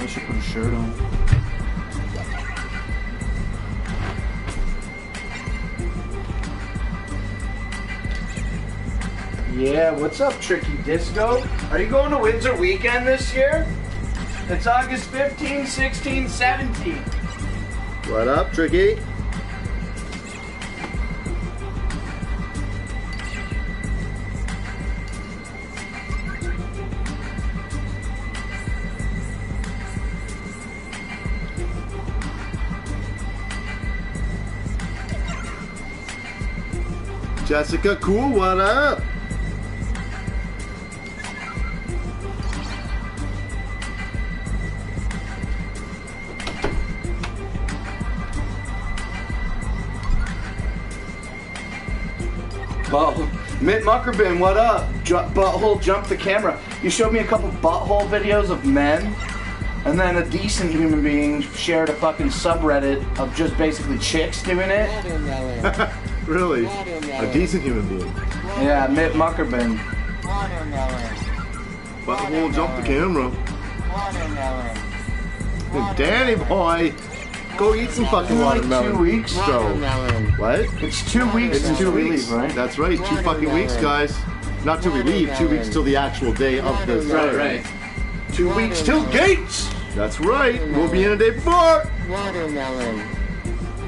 should put a shirt on. Yeah, what's up, Tricky Disco? Are you going to Windsor Weekend this year? It's August 15, 16, 17. What up, Tricky? Jessica, cool, what up? Oh, Mitt Muckerbin, what up? Butthole jump the camera. You showed me a couple butthole videos of men, and then a decent human being shared a fucking subreddit of just basically chicks doing it. Really? A decent human being. Yeah, Mitt Muckerbin. Butthole jump the camera. Watermelon. Danny boy, go eat some fucking watermelon. 2 weeks. So, what? It's 2 weeks. It's since 2 we weeks, leave, right? That's right. 2 fucking weeks, guys. Not till we leave. 2 weeks till the actual day of the. Right. 2 weeks till gates. That's right. We'll be in a day before. Watermelon.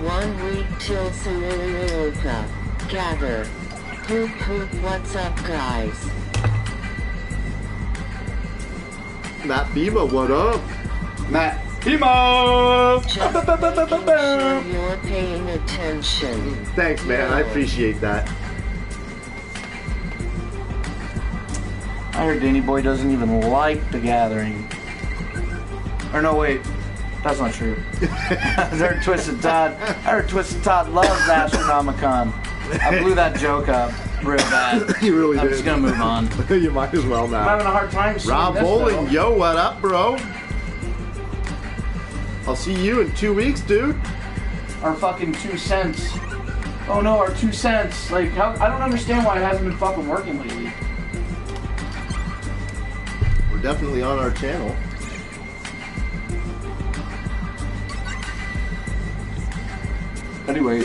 1 week till Suluka. Gather. Poop poop, what's up, guys? Matt Bima, what up? Matt Pimo. Just making sure you're paying attention. Thanks, man. I appreciate that. I heard Danny Boy doesn't even like the gathering. Or no, wait. That's not true. I heard Twisted Todd. I heard Twisted Todd loves Astronomicon. I blew that joke up real bad. You really did. I'm just gonna move on. You might as well I'm now. having a hard time seeing Rob this, Bowling, though. yo, what up, bro? I'll see you in 2 weeks, dude. Our fucking 2 cents. Oh no, our 2 cents. Like, how, I don't understand why it hasn't been fucking working lately. We're definitely on our channel. Anyway.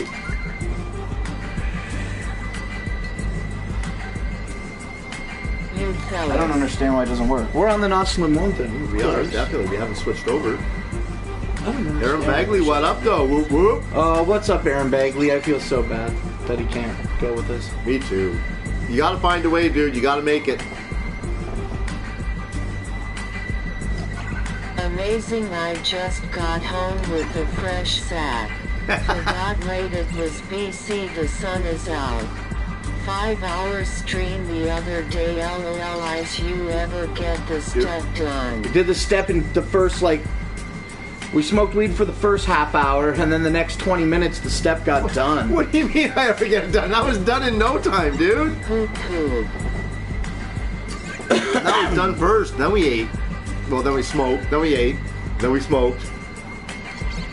You fellas. I don't understand why it doesn't work. We're on the Not Slim One thing. We are, definitely. We haven't switched over. I don't understand. Aaron Bagley, what up, though? Whoop, whoop. What's up, Aaron Bagley? I feel so bad that he can't go with us. Me too. You gotta find a way, dude. You gotta make it. Amazing, I just got home with a fresh sack. Forgot late it was BC, the sun is out. 5 hours stream the other day, LOLs, you ever get the step done? We did the step in the first, like, we smoked weed for the first half hour, and then the next 20 minutes the step got done. What do you mean I ever get it done? That was done in no time, dude. Poop poop. That was done first. Then we ate. Well, then we smoked. Then we ate. Then we smoked.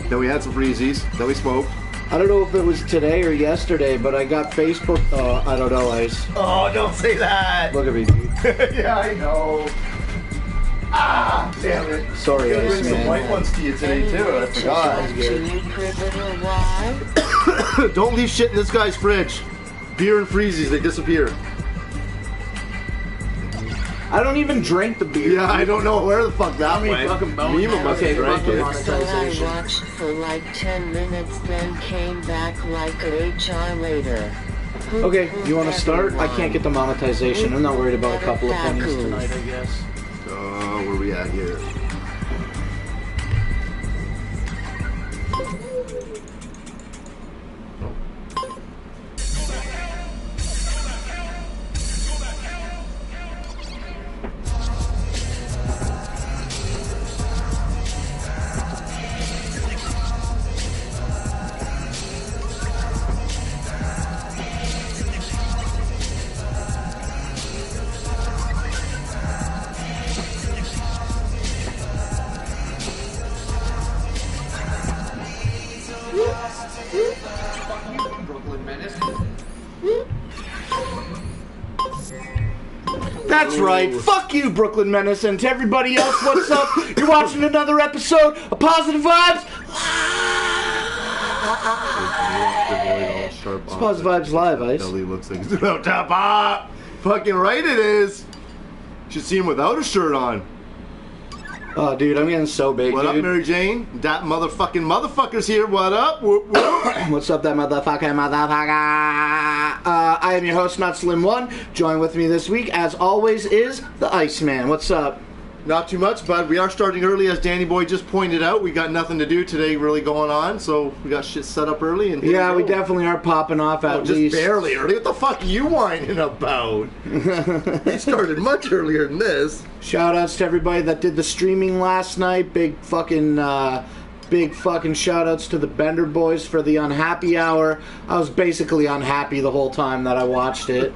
Then we had some freezies. Then we smoked. I don't know if it was today or yesterday, but I got Facebook. I don't know, Ice. Oh, don't say that. Look at me, dude. Yeah, I know. Ah, damn it. Sorry, I'm gonna Ice, bring some man. white ones to you today, too. I forgot. You pivotal why? Don't leave shit in this guy's fridge. Beer and freezies, they disappear. I don't even drink the beer. Yeah, I don't know where the fuck that many went. fucking bones Mima must have Okay, drank fucking it. on it. So I watched for like 10 minutes, then came back like a HR later. Poop, Okay, poop, you want to start? I everyone. can't get the monetization. I'm not worried about a couple of pennies tonight, I guess. Where we at here? That's right. Fuck you, Brooklyn Menace, and to everybody else, what's up? You're watching another episode of Positive Vibes. It's Positive Vibes Live, Ice. Belly looks like it's about to pop. Fucking right it is. Should see him without a shirt on. Oh, dude, I'm getting so big, What dude. up, Mary Jane? That motherfucker's here. What up? Whoop, whoop. What's up, that motherfucker? I am your host, Not Slim One. Join with me this week, as always, is the Iceman. What's up? Not too much, bud. We are starting early, as Danny Boy just pointed out. We got nothing to do today really going on, so we got shit set up early. And Yeah, we definitely are popping off at just least. barely early. What the fuck are you whining about? We started much earlier than this. Shout outs to everybody that did the streaming last night. Big fucking shout outs to the Bender Boys for the Unhappy Hour. I was basically unhappy the whole time that I watched it.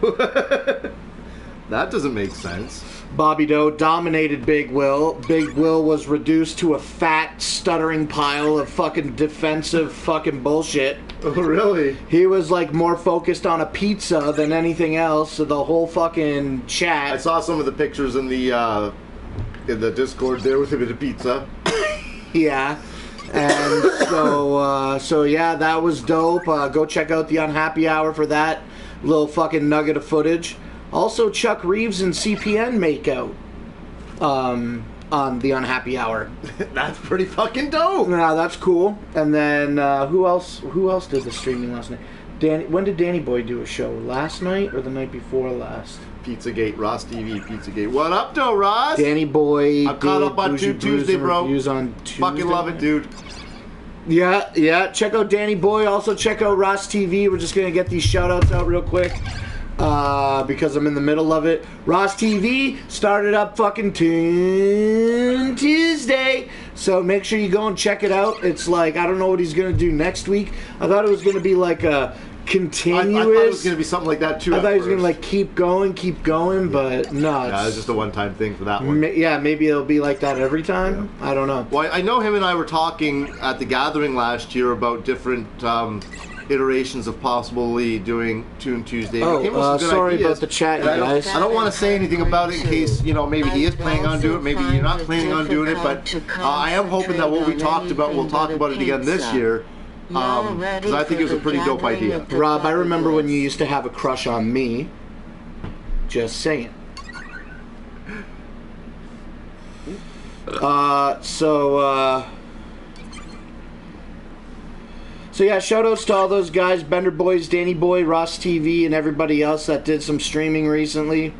That doesn't make sense. Bobby Doe dominated Big Will. Big Will was reduced to a fat, stuttering pile of fucking defensive fucking bullshit. Oh, really? He was like more focused on a pizza than anything else. So the whole fucking chat. I saw some of the pictures in the Discord there with him at a pizza. Yeah. And so yeah, that was dope. Go check out the Unhappy Hour for that little fucking nugget of footage. Also, Chuck Reeves and CPN make out on the Unhappy Hour. That's pretty fucking dope. Nah, that's cool. And then who else did the streaming last night? When did Danny Boy do a show? Last night or the night before last? Pizzagate, Ross TV, Pizzagate. What up, though, Ross? Danny Boy. I'm caught up on Tuesday, bro. On Tuesday. Fucking love it, dude. Yeah. Check out Danny Boy. Also check out Ross TV. We're just gonna get these shout outs out real quick. Because I'm in the middle of it. Ross TV started up fucking Tuesday. So make sure you go and check it out. It's like, I don't know what he's going to do next week. I thought it was going to be like a continuous. I thought it was going to be something like that too. I thought he was going to like keep going, but no. Yeah, it's just a one-time thing for that one. Yeah, maybe it'll be like that every time. Yeah. I don't know. Well, I know him and I were talking at the gathering last year about different iterations of possibly doing Tune Tuesday. Sorry about the chat, you guys. I don't want to say anything about it in case, maybe he is planning on doing it, maybe you're not planning on doing it, but I am hoping that what we talked about, we'll talk about it again this year, because I think it was a pretty dope idea. Rob, I remember when you used to have a crush on me. Just saying. So yeah, shoutouts to all those guys, Bender Boys, Danny Boy, Ross TV, and everybody else that did some streaming recently.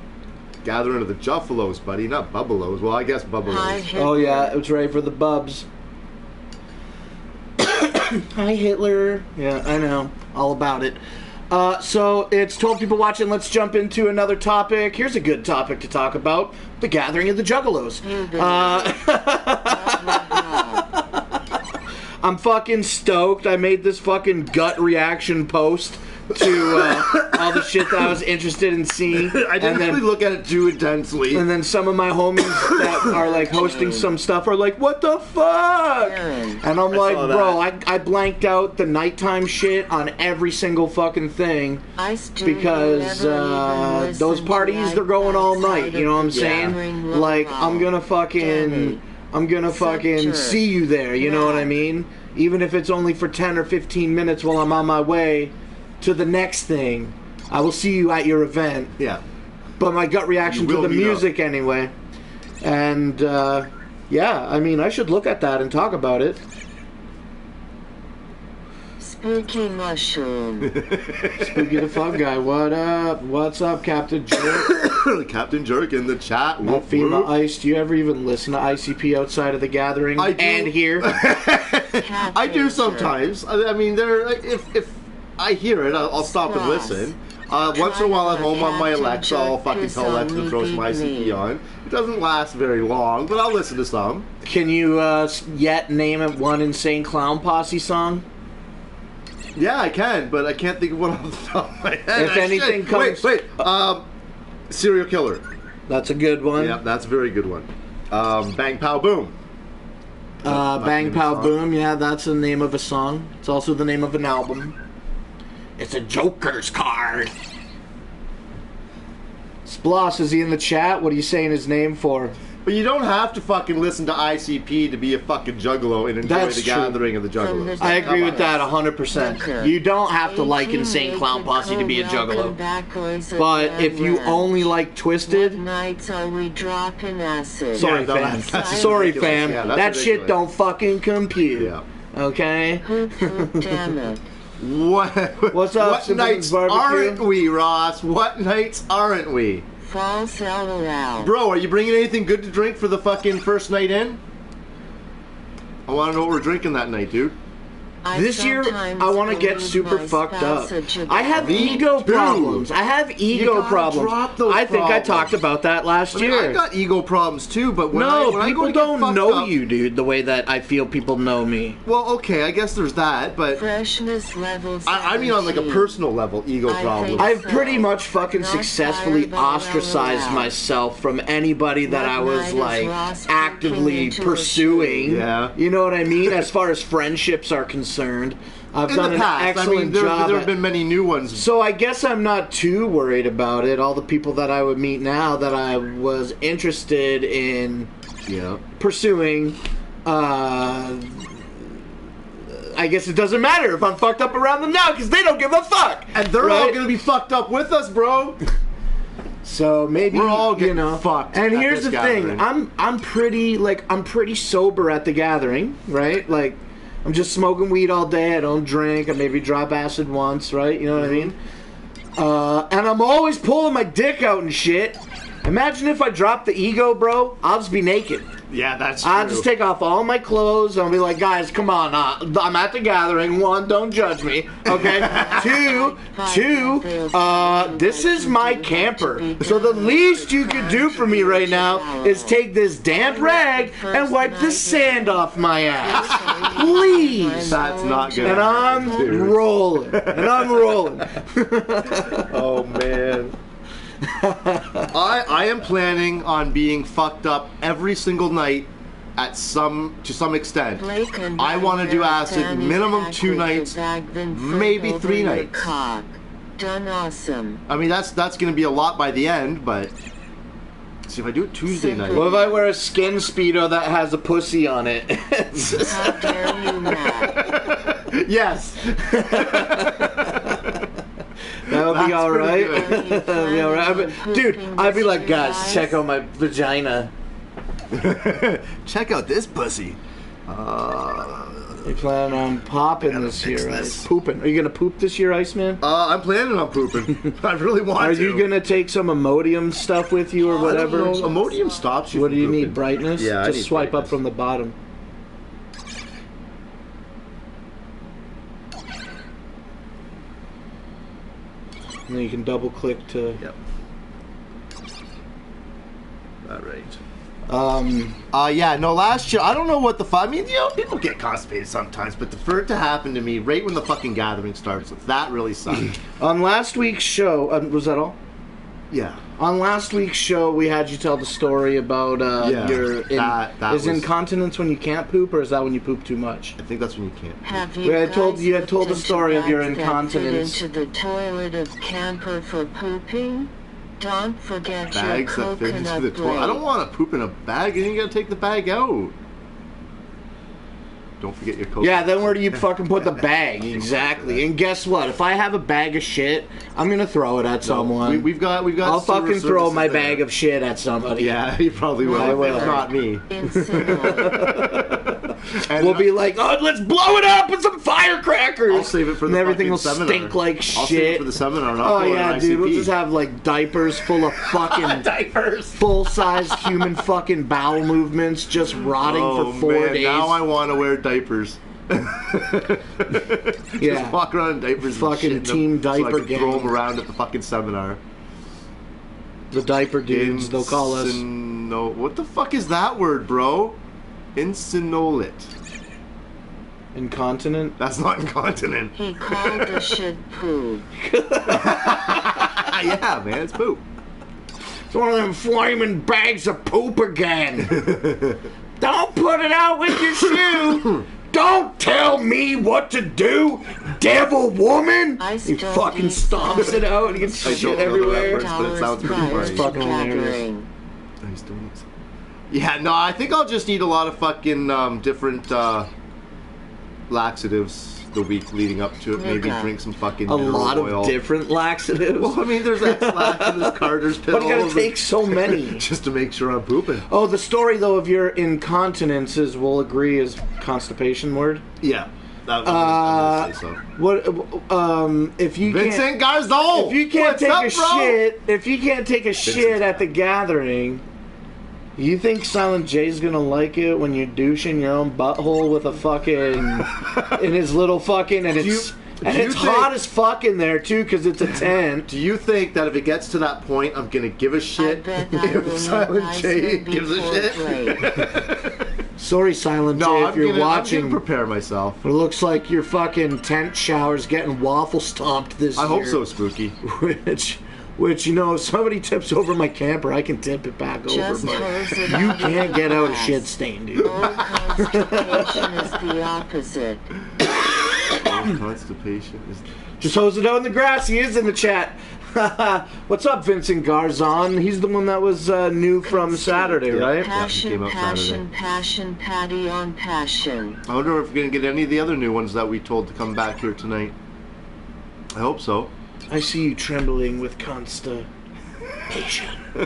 Gathering of the Juffalos, buddy, not Bubbalos. Well, I guess Bubbalos. Oh yeah, it's right for the Bubs. Hi Hitler. Yeah, I know. All about it. So it's 12 people watching. Let's jump into another topic. Here's a good topic to talk about. The Gathering of the Juggalos. I'm fucking stoked. I made this fucking gut reaction post to all the shit that I was interested in seeing. I didn't really look at it too intensely. And then some of my homies that are like hosting some stuff are like, what the fuck? And I'm like, bro, I blanked out the nighttime shit on every single fucking thing because those parties, they're going all night. You know what I'm saying? Like, I'm gonna fucking see you there, you know what I mean? Even if it's only for 10 or 15 minutes while I'm on my way to the next thing, I will see you at your event. Yeah. But my gut reaction to the music anyway. And, yeah, I mean, I should look at that and talk about it. Spooky mushroom. Spooky the Fun Guy. What up? What's up, Captain Jerk? Captain Jerk in the chat. FEMA Ice. Do you ever even listen to ICP outside of the gathering? I do. And here? I do sometimes. I mean, if I hear it, I'll stop and listen. Once in a while at home on my Alexa, I'll fucking tell Alexa to throw some ICP on. It doesn't last very long, but I'll listen to some. Can you yet name one Insane Clown Posse song? Yeah, I can, but I can't think of one off the top of my head. If anything comes... Wait. Serial Killer. That's a good one. Yeah, that's a very good one. Bang Pow Boom. Bang Pow Boom, yeah, that's the name of a song. It's also the name of an album. It's a Joker's card. Sploss, is he in the chat? What are you saying his name for? But you don't have to fucking listen to ICP to be a fucking juggalo and enjoy That's the true. gathering of the juggalos. I agree with that 100%. You don't have to like Insane Clown Posse to be a juggalo. But if you only like Twisted... nights are we dropping acid? Sorry, Yeah, no, fam. that's Sorry, ridiculous. fam. Yeah, that's that shit ridiculous. don't fucking compute. Yeah. Okay? Damn it. What's up, What Simpsons nights Barbecue? aren't we, Ross? What nights aren't we? False LOL. Bro, are you bringing anything good to drink for the fucking first night in? I want to know what we're drinking that night, dude. This year, I want to get super fucked up. I have Me ego too. problems. I have ego gotta problems. drop those I think I problems. talked about that last I mean, year. I got ego problems too, but when No, I go people to get don't fucked know up- you, dude, the way that I feel people know me. Well, okay, I guess there's that, but Freshness level I mean on like a 17. personal level, ego I problems. think I've so. pretty much fucking Not successfully fired by ostracized LOL. myself from anybody that What I was night is like Ross actively peeking into a pursuing. Yeah. You know what I mean? As far as friendships are concerned, I've In done the an past, I excellent mean, there job. have been many new ones. So I guess I'm not too worried about it. All the people that I would meet now that I was interested in Yeah. pursuing, I guess it doesn't matter if I'm fucked up around them now because they don't give a fuck. And they're all right? gonna be fucked up with us, bro. So maybe We're all getting you know, fucked And at here's this the thing: gathering. I'm pretty sober at the gathering, right? Like I'm just smoking weed all day. I don't drink. I maybe drop acid once, right? You know what I mean? And I'm always pulling my dick out and shit. Imagine if I drop the ego, bro. I'll just be naked. Yeah, that's true. I'll just take off all my clothes and I'll be like, guys, come on. I'm at the gathering. One, don't judge me. Okay? Two, this is my camper. So the least you could do for me right now is take this damp rag and wipe the sand off my ass. Please. That's not good. And I'm rolling. Oh man. I am planning on being fucked up every single night to some extent. I want to do acid minimum 2 nights, maybe 3 nights. Done awesome. I mean that's going to be a lot by the end, but see if I do it Tuesday night. What if I wear a skin Speedo that has a pussy on it? How dare you, Matt? Yes. That would be That's all pretty right. good. That'd be all right. I'd be like, guys, check out my vagina. Check out this pussy. You plan on popping this fix year, right? this. Pooping. Are you gonna poop this year, Iceman? I'm planning on pooping. I really want Are to. you gonna take some Imodium stuff with you or I don't whatever? know. Imodium stops you. What do from you need? pooping. Brightness? Yeah, I Just need swipe brightness. up from the bottom. And then you can double click to. Yep. All right. Yeah, no, last year, I don't know what the fuck, I mean, you know, people get constipated sometimes, but for it to happen to me right when the fucking gathering starts, that really sucked. On last week's show, was that all? Yeah. On last week's show, we had you tell the story about Yeah, your. that is was- incontinence when you can't poop, or is that when you poop too much? I think that's when you can't. Have You had told- you had guys told the looked story into of your bags that fit incontinence. into the toilet of camper for pooping? Don't forget Bags your that fit into coconut the toilet. I don't blade. want to poop in a bag, and you gotta take the bag out. Don't forget your coconut. Yeah, then where do you fucking put the bag? Exactly. And guess what? If I have a bag of shit, I'm gonna throw it at someone. We've got. I'll sewer fucking throw services my there. bag of shit at somebody. Yeah, you probably will. I will. If not me. Incinerate. And We'll be like, oh, let's blow it up with some firecrackers. I'll save it for and the everything fucking will seminar. stink like I'll save it shit. for the seminar. Not Oh for an yeah, dude. We'll ICP. just have like diapers full of fucking diapers. full-sized human fucking bowel movements just rotting Oh, for 4 man, days. Now I want to wear diapers. Yeah. Just walk around in diapers. Fucking and shit team in them so I diaper can throw gang. them around at the fucking seminar. The diaper dudes, they'll call us. No, what the fuck is that word, bro? Insinolit. Incontinent. That's not incontinent. He called the shit poop. Yeah, man, it's poop. It's one of them flaming bags of poop again. Don't put it out with your shoe. Don't tell me what to do, devil woman! He fucking stomps it out and gets shit everywhere. But it sounds pretty funny. It's fucking hilarious. Yeah, no, I think I'll just eat a lot of fucking different laxatives the week leading up to it. Maybe drink some fucking mineral lot oil. Of different laxatives. Well, I mean, there's X-Lax and there's Carter's pills. But you gotta take so many. Just to make sure I'm pooping. Oh, the story, though, of your incontinences, we'll agree, is constipation word? Yeah. I'm gonna say so. What, if you Vincent Garzon! If you can't take a shit at the gathering, you think Silent J's gonna like it when you're douching your own butthole with a fucking in his little fucking it's hot as fuck in there too because it's a tent. Do you think that if it gets to that point, I'm gonna give a shit if Silent J gives a shit? Sorry, Silent J, if you're watching. I'm gonna prepare myself. It looks like your fucking tent shower's getting waffle stomped this year. I hope so, Spooky. Which, you know, if somebody tips over my camper, I can tip it back over. But you can't get out a shit stain, dude. Constipation is the opposite. Constipation is... Just hose it out in the grass. He is in the chat. What's up, Vincent Garzon? He's the one that was new from Saturday, right? Passion, yeah, he came up passion, Saturday. Passion, Patty on passion. I wonder if we're going to get any of the other new ones that we told to come back here tonight. I hope so. I see you trembling with constipation.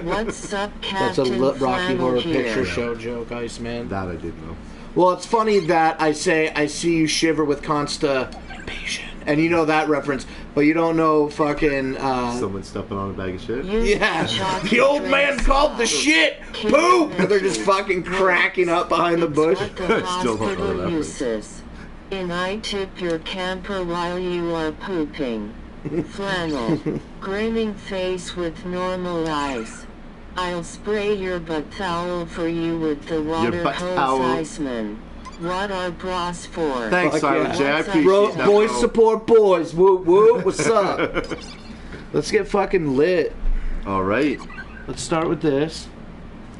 What's up, Captain That's a Rocky Horror here. Picture Show joke, Iceman. That I did know. Well, it's funny that I say I see you shiver with constipation, and you know that reference, but you don't know fucking. Someone stepping on a bag of shit. Yeah, the old man called the shit poop, and they're just fucking cracking up behind the bush. What the Still don't know hospital that uses. And I tip your camper while you are pooping. Flannel. Grinning face with normal eyes. I'll spray your butt towel for you with the water hose, Iceman. What are bras for? Thanks, Silent J. I appreciate that. Boys support boys. Whoop whoop. What's up? Let's get fucking lit. All right. Let's start with this.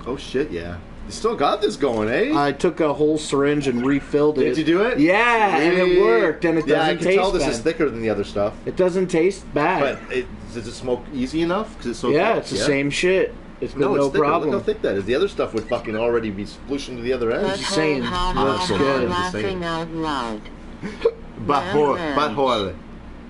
Oh shit, yeah. You still got this going, eh? I took a whole syringe and refilled it. Did you do it? Yeah, and it worked, and it doesn't I can taste tell this bad. is thicker than the other stuff. It doesn't taste bad. But does it smoke easy enough? Cause it's so yeah, thick? it's the same shit. It's been no thicker. problem. Look how thick that is. The other stuff would fucking already be splushing to the other end. Just saying. Looks good. Laughing out loud. Butthole.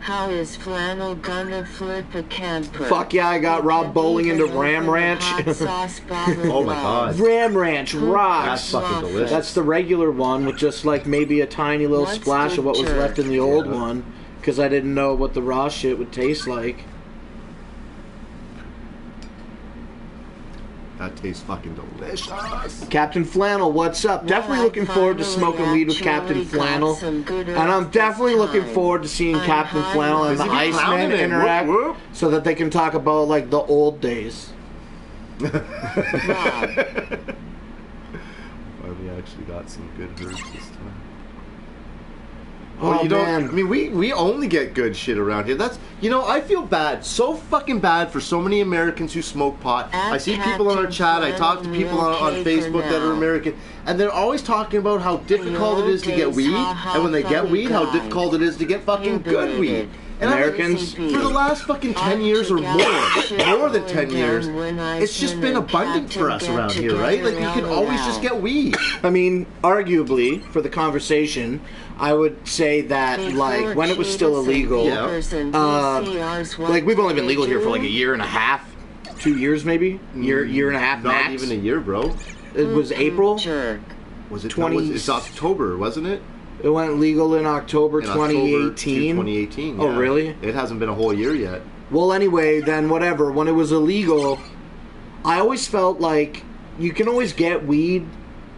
How is Flannel gonna flip a camper? Fuck yeah, I got Rob Bowling into Ram Ranch. Oh my god. Ram Ranch rocks. That's fucking delicious. That's the regular one with just like maybe a tiny little splash of what was left in the old one. Because I didn't know what the raw shit would taste like. That tastes fucking delicious. Captain Flannel, what's up? Definitely looking forward to smoking weed with Captain Flannel. And I'm definitely looking forward to seing Captain Flannel and the Iceman interact so that they can talk about like the old days. Finally actually got some good herbs this time. Well, man. I mean, we only get good shit around here. That's, you know, I feel bad, so fucking bad for so many Americans who smoke pot. I see people on our chat, I talk to people on Facebook that are American, and they're always talking about how difficult it is to get weed, and when they get weed, how difficult it is to get fucking good weed. And Americans, for the last fucking 10 years or more than 10 years, it's just been abundant for us around here, right? Like, you can always just get weed. I mean, arguably, for the conversation, I would say that, like, when it was still illegal, like, we've only been legal here for, like, a year and a half, 2 years, maybe? Year and a half max. Not even a year, bro. It was April? Was it 20? It's October, wasn't it? It went legal in October 2018. 2018. Oh, really? It hasn't been a whole year yet. Well, anyway, then whatever. When it was illegal, I always felt like you can always get weed,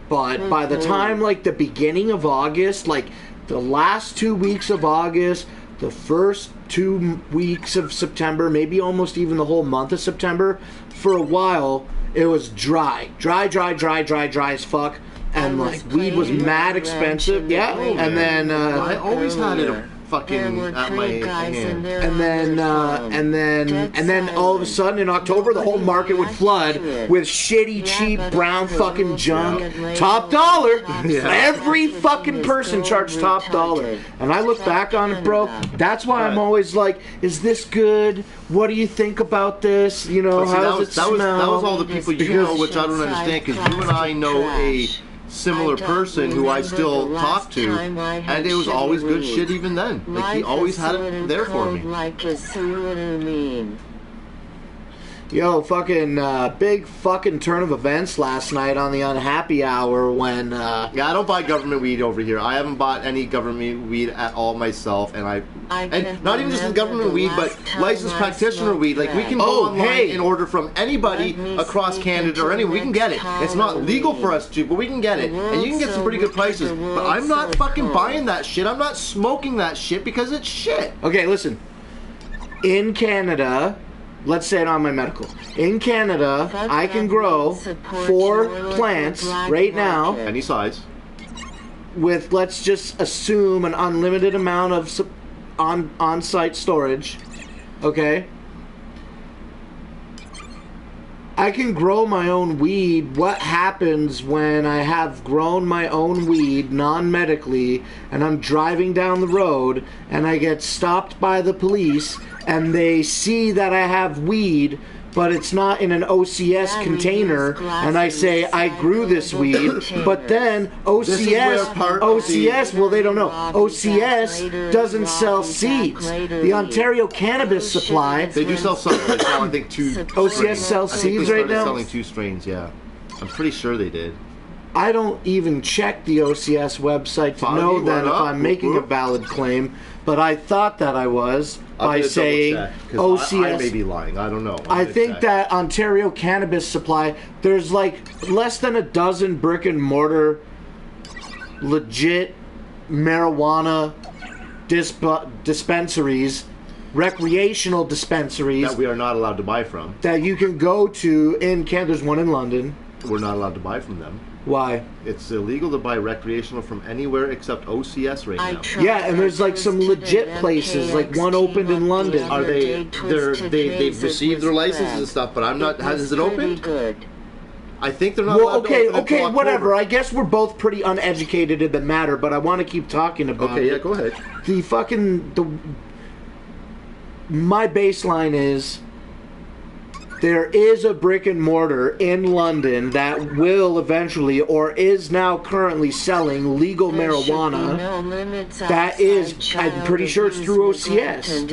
but by the time, like, the beginning of August, like, the last 2 weeks of August, the first 2 weeks of September, maybe almost even the whole month of September, for a while, it was dry. Dry as fuck. And, like, weed was mad expensive. Yeah. And then... I always had it fucking at my hand. And then all of a sudden in October, the whole market would flood with shitty, cheap, brown fucking junk. Top dollar. Every fucking person charged top dollar. And I look back on it, bro. That's why I'm always like, is this good? What do you think about this? You know, how does it smell? That was all the people you know, which I don't understand, because you and I know a similar person who I still talk to, and it was always good shit even then. Like, he always had it there for me. Yo, fucking big fucking turn of events last night on the Unhappy Hour when... Yeah, I don't buy government weed over here. I haven't bought any government weed at all myself, and not even just the government weed, but licensed practitioner weed. Like, we can go online and order from anybody across Canada or anywhere. We can get it. It's not legal for us to, but we can get it. And you can get some pretty good prices. But I'm not fucking buying that shit. I'm not smoking that shit because it's shit. Okay, listen. In Canada... Let's say it on my medical. In Canada, I can grow 4 plants right now. Any size. With, let's just assume, an unlimited amount of on-site storage. Okay? I can grow my own weed. What happens when I have grown my own weed non-medically and I'm driving down the road and I get stopped by the police and they see that I have weed, but it's not in an OCS container, and I say I grew this weed, but then OCS, well, they don't know. OCS doesn't sell seeds. The Ontario Cannabis Supply... They do sell some. They sell, I think, 2 OCS sells seeds right now? Selling 2 strains, yeah. I'm pretty sure they did. I don't even check the OCS website to know that if I'm making a valid claim, but I thought that I was by saying OCS. I may be lying. I don't know. I think that Ontario Cannabis Supply, there's like less than a dozen brick and mortar legit marijuana dispensaries, recreational dispensaries that we are not allowed to buy from. That you can go to in Canada. There's one in London. We're not allowed to buy from them. Why? It's illegal to buy recreational from anywhere except OCS right now. Yeah, and there's like some legit places, like one opened in London. Are they've received their licenses and stuff, but I'm not. Is it open? I think they're not. Well, okay, whatever. I guess we're both pretty uneducated in the matter, but I want to keep talking about it. Okay, yeah, go ahead. My baseline is there is a brick and mortar in London that will eventually, or is now currently selling legal marijuana. That is, I'm pretty sure it's through OCS.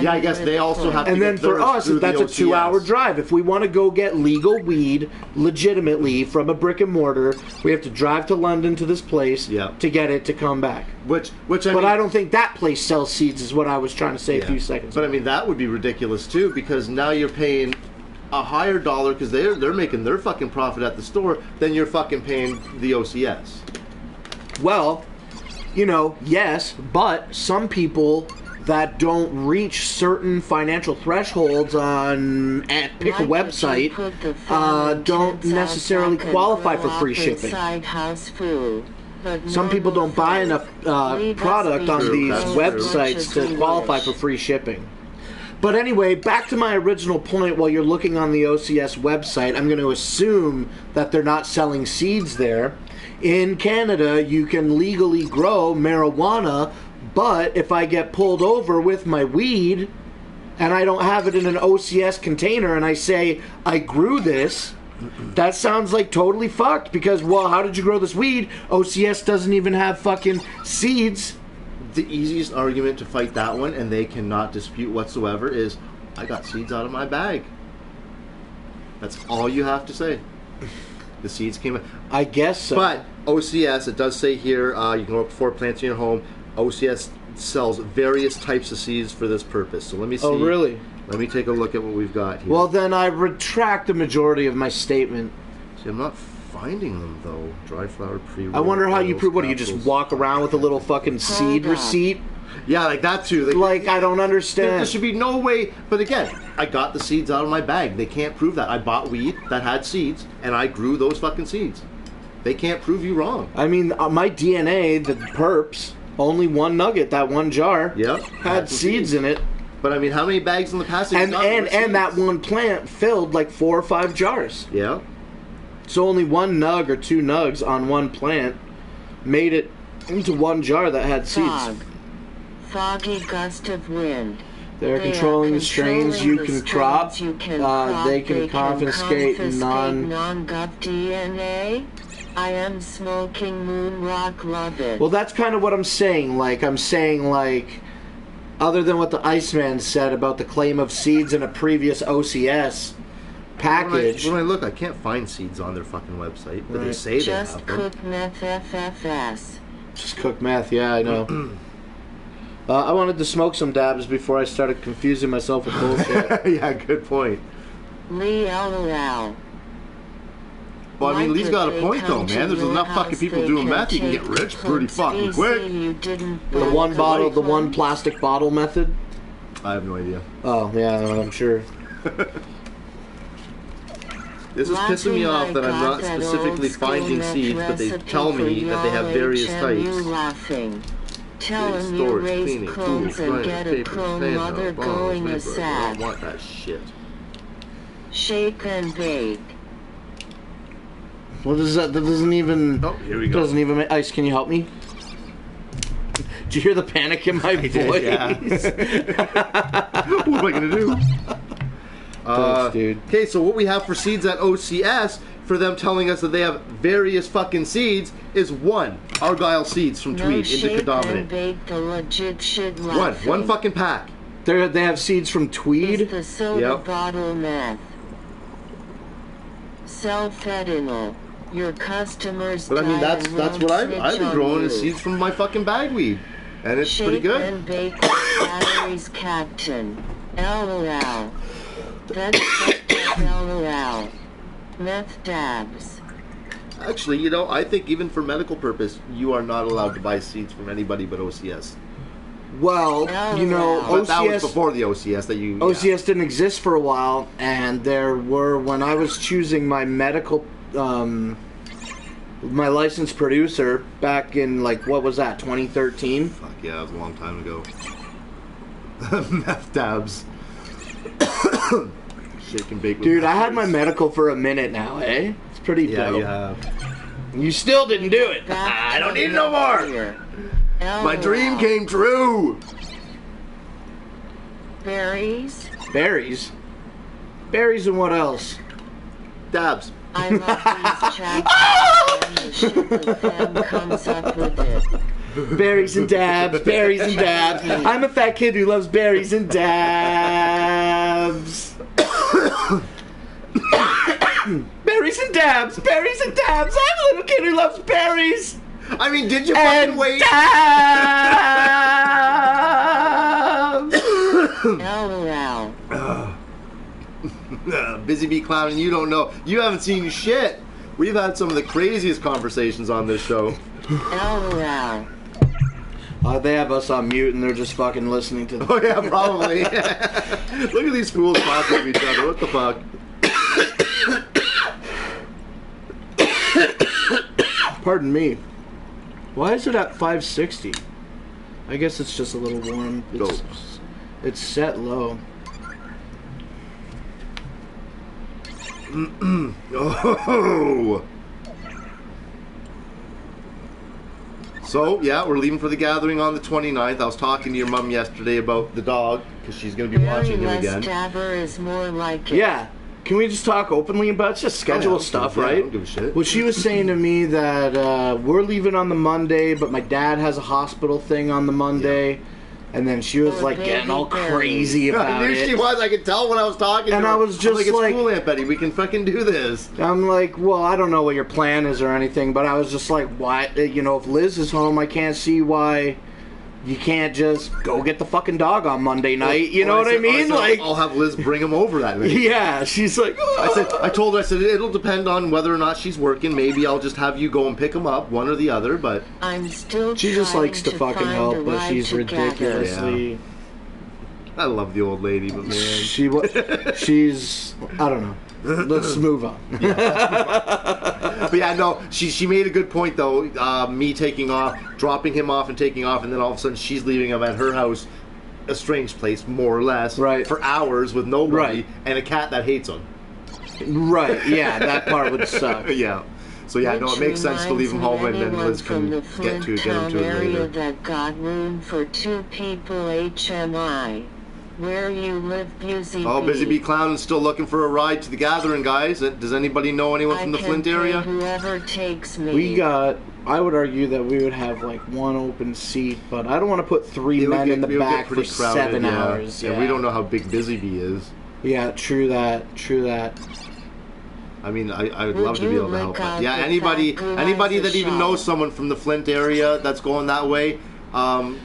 Yeah, I guess they also have to. And then for us, that's a 2-hour drive. If we want to go get legal weed legitimately from a brick and mortar, we have to drive to London to this place to get it to come back. But I don't think that place sells seeds, is what I was trying to say a few seconds ago. But I mean, that would be ridiculous too, because now you're paying a higher dollar because they're making their fucking profit at the store than you're fucking paying the OCS. Well, you know, yes, but some people that don't reach certain financial thresholds pick a website don't necessarily qualify for free shipping. Some people don't buy enough product on these websites to qualify for free shipping. But anyway, back to my original point. While you're looking on the OCS website, I'm going to assume that they're not selling seeds there. In Canada, you can legally grow marijuana, but if I get pulled over with my weed and I don't have it in an OCS container and I say, I grew this, that sounds like totally fucked because, well, how did you grow this weed? OCS doesn't even have fucking seeds. The easiest argument to fight that one, and they cannot dispute whatsoever, is I got seeds out of my bag. That's all you have to say. The seeds came out. I guess so. But OCS, it does say here, you can grow up to 4 plants in your home. OCS sells various types of seeds for this purpose. So let me see. Oh, really? Let me take a look at what we've got here. Well, then I retract the majority of my statement. See, I'm not finding them, though. Dry flower pre-roll. I wonder how you prove. What, do you just walk around with a little fucking seed receipt? Yeah, like that too. Like I don't understand. There should be no way. But again, I got the seeds out of my bag. They can't prove that. I bought weed that had seeds, and I grew those fucking seeds. They can't prove you wrong. I mean, my DNA, the perps, Only one nugget, that one jar, Yep. had seeds in it. But I mean, how many bags in the past? And that one plant filled like 4 or 5 jars. Yeah. So only one nug or 2 nugs on one plant made it into one jar that had seeds. Foggy gust of wind. They're controlling the strains you can crop. They can confiscate non-gov DNA. I am smoking moon rock, love it. Well, that's kind of what I'm saying. Like, other than what the Iceman said about the claim of seeds in a previous OCS package. When I look, I can't find seeds on their fucking website, but they say they have them. Just cook meth FFS. Just cook meth, yeah, I know. I wanted to smoke some dabs before I started confusing myself with bullshit. Yeah, good point. Lee LOL. Well, I mean, Lee's got a point, though, man. There's enough fucking people doing meth, you can get rich pretty fucking quick. The one bottle, the one plastic bottle method? I have no idea. Oh, yeah, I'm sure. This is pissing me off that I'm not specifically finding seeds, but they tell me that they have various types. Tell him you raise clones and get a clone mother going a sack. I want that shit. Shake and bake. What is that? That doesn't even... Oh, here we go. Doesn't even... Ice, can you help me? Did you hear the panic in my voice? Yeah. What am I going to do? Thanks, dude. Okay, so what we have for seeds at OCS, for them telling us that they have various fucking seeds, is 1. Argyle seeds from Tweed, Indica Dominant. One fucking pack. They have seeds from Tweed? The soda bottle meth. Self-fentanyl. Your customers. But I mean, that's what I've been growing is seeds from my fucking bagweed, and it's pretty good. And bake with batteries, Captain. LOL. That's LOL. Meth dabs. Actually, you know, I think even for medical purpose, you are not allowed to buy seeds from anybody but OCS. Well, you know, but OCS... that was before the OCS that you... OCS didn't exist for a while, and there were... When I was choosing my medical... my licensed producer back in, like, what was that, 2013? Fuck yeah, that was a long time ago. Meth dabs. Shake and bake with Dude, I had batteries. my medical for a minute now, eh? It's pretty dope. Yeah. You still didn't do it. I don't need no more. My dream came true. Berries. Berries? Berries and what else? Dabs. I love these chapters and the shit that them comes up with it. Berries and dabs, berries and dabs. I'm a fat kid who loves berries and dabs. Berries and dabs, berries and dabs. I'm a little kid who loves berries. I mean, did you fucking wait? LOL. Busy bee clown, and you don't know. You haven't seen shit. We've had some of the craziest conversations on this show. LOL. They have us on mute and they're just fucking listening to them. Oh yeah, probably. Look at these fools talking to each other. What the fuck? Pardon me. Why is it at 560? I guess it's just a little warm. It's set low. Oh. So, yeah, we're leaving for the gathering on the 29th. I was talking to your mom yesterday about the dog, because she's going to be watching him again. Dabber is more like it. Yeah. Can we just talk openly about it? It's just schedule stuff, right? I don't give a shit. Well, she was saying to me that we're leaving on the Monday, but my dad has a hospital thing on the Monday. Yeah. And then she was like getting all crazy about I knew it. she was. I could tell when I was talking to her. And I was just like, it's cool, Aunt Betty. We can fucking do this. I'm like, well, I don't know what your plan is or anything, but I was just like, why? You know, if Liz is home, I can't see why you can't just go get the fucking dog on Monday night. You know what I mean? Like, I'll have Liz bring him over that night. Yeah, she's like, I told her, it'll depend on whether or not she's working. Maybe I'll just have you go and pick him up, one or the other. But I'm still. She just likes to fucking help, but she's ridiculously. I love the old lady, but man, she's I don't know. Let's move on. But yeah, no, she made a good point though. Me taking off, dropping him off, and taking off, and then all of a sudden she's leaving him at her house, a strange place, more or less, right, for hours with nobody, right, and a cat that hates him. Right. Yeah, that part would suck. Yeah. So yeah, no, it makes sense to leave him home, and then Liz can get him to it later. That got room for 2 people, HMI. Where you live, Busy Oh, Busy Bee Clown is still looking for a ride to the gathering, guys. Does anybody know anyone from the Flint area? Whoever takes me. We got. I would argue that we would have like 1 open seat, but I don't want to put 3 men in the back for crowded, 7 hours. Yeah, we don't know how big Busy Bee is. Yeah, true that. True that. I mean, I would love to be able to help. But yeah, anybody that even knows someone from the Flint area that's going that way,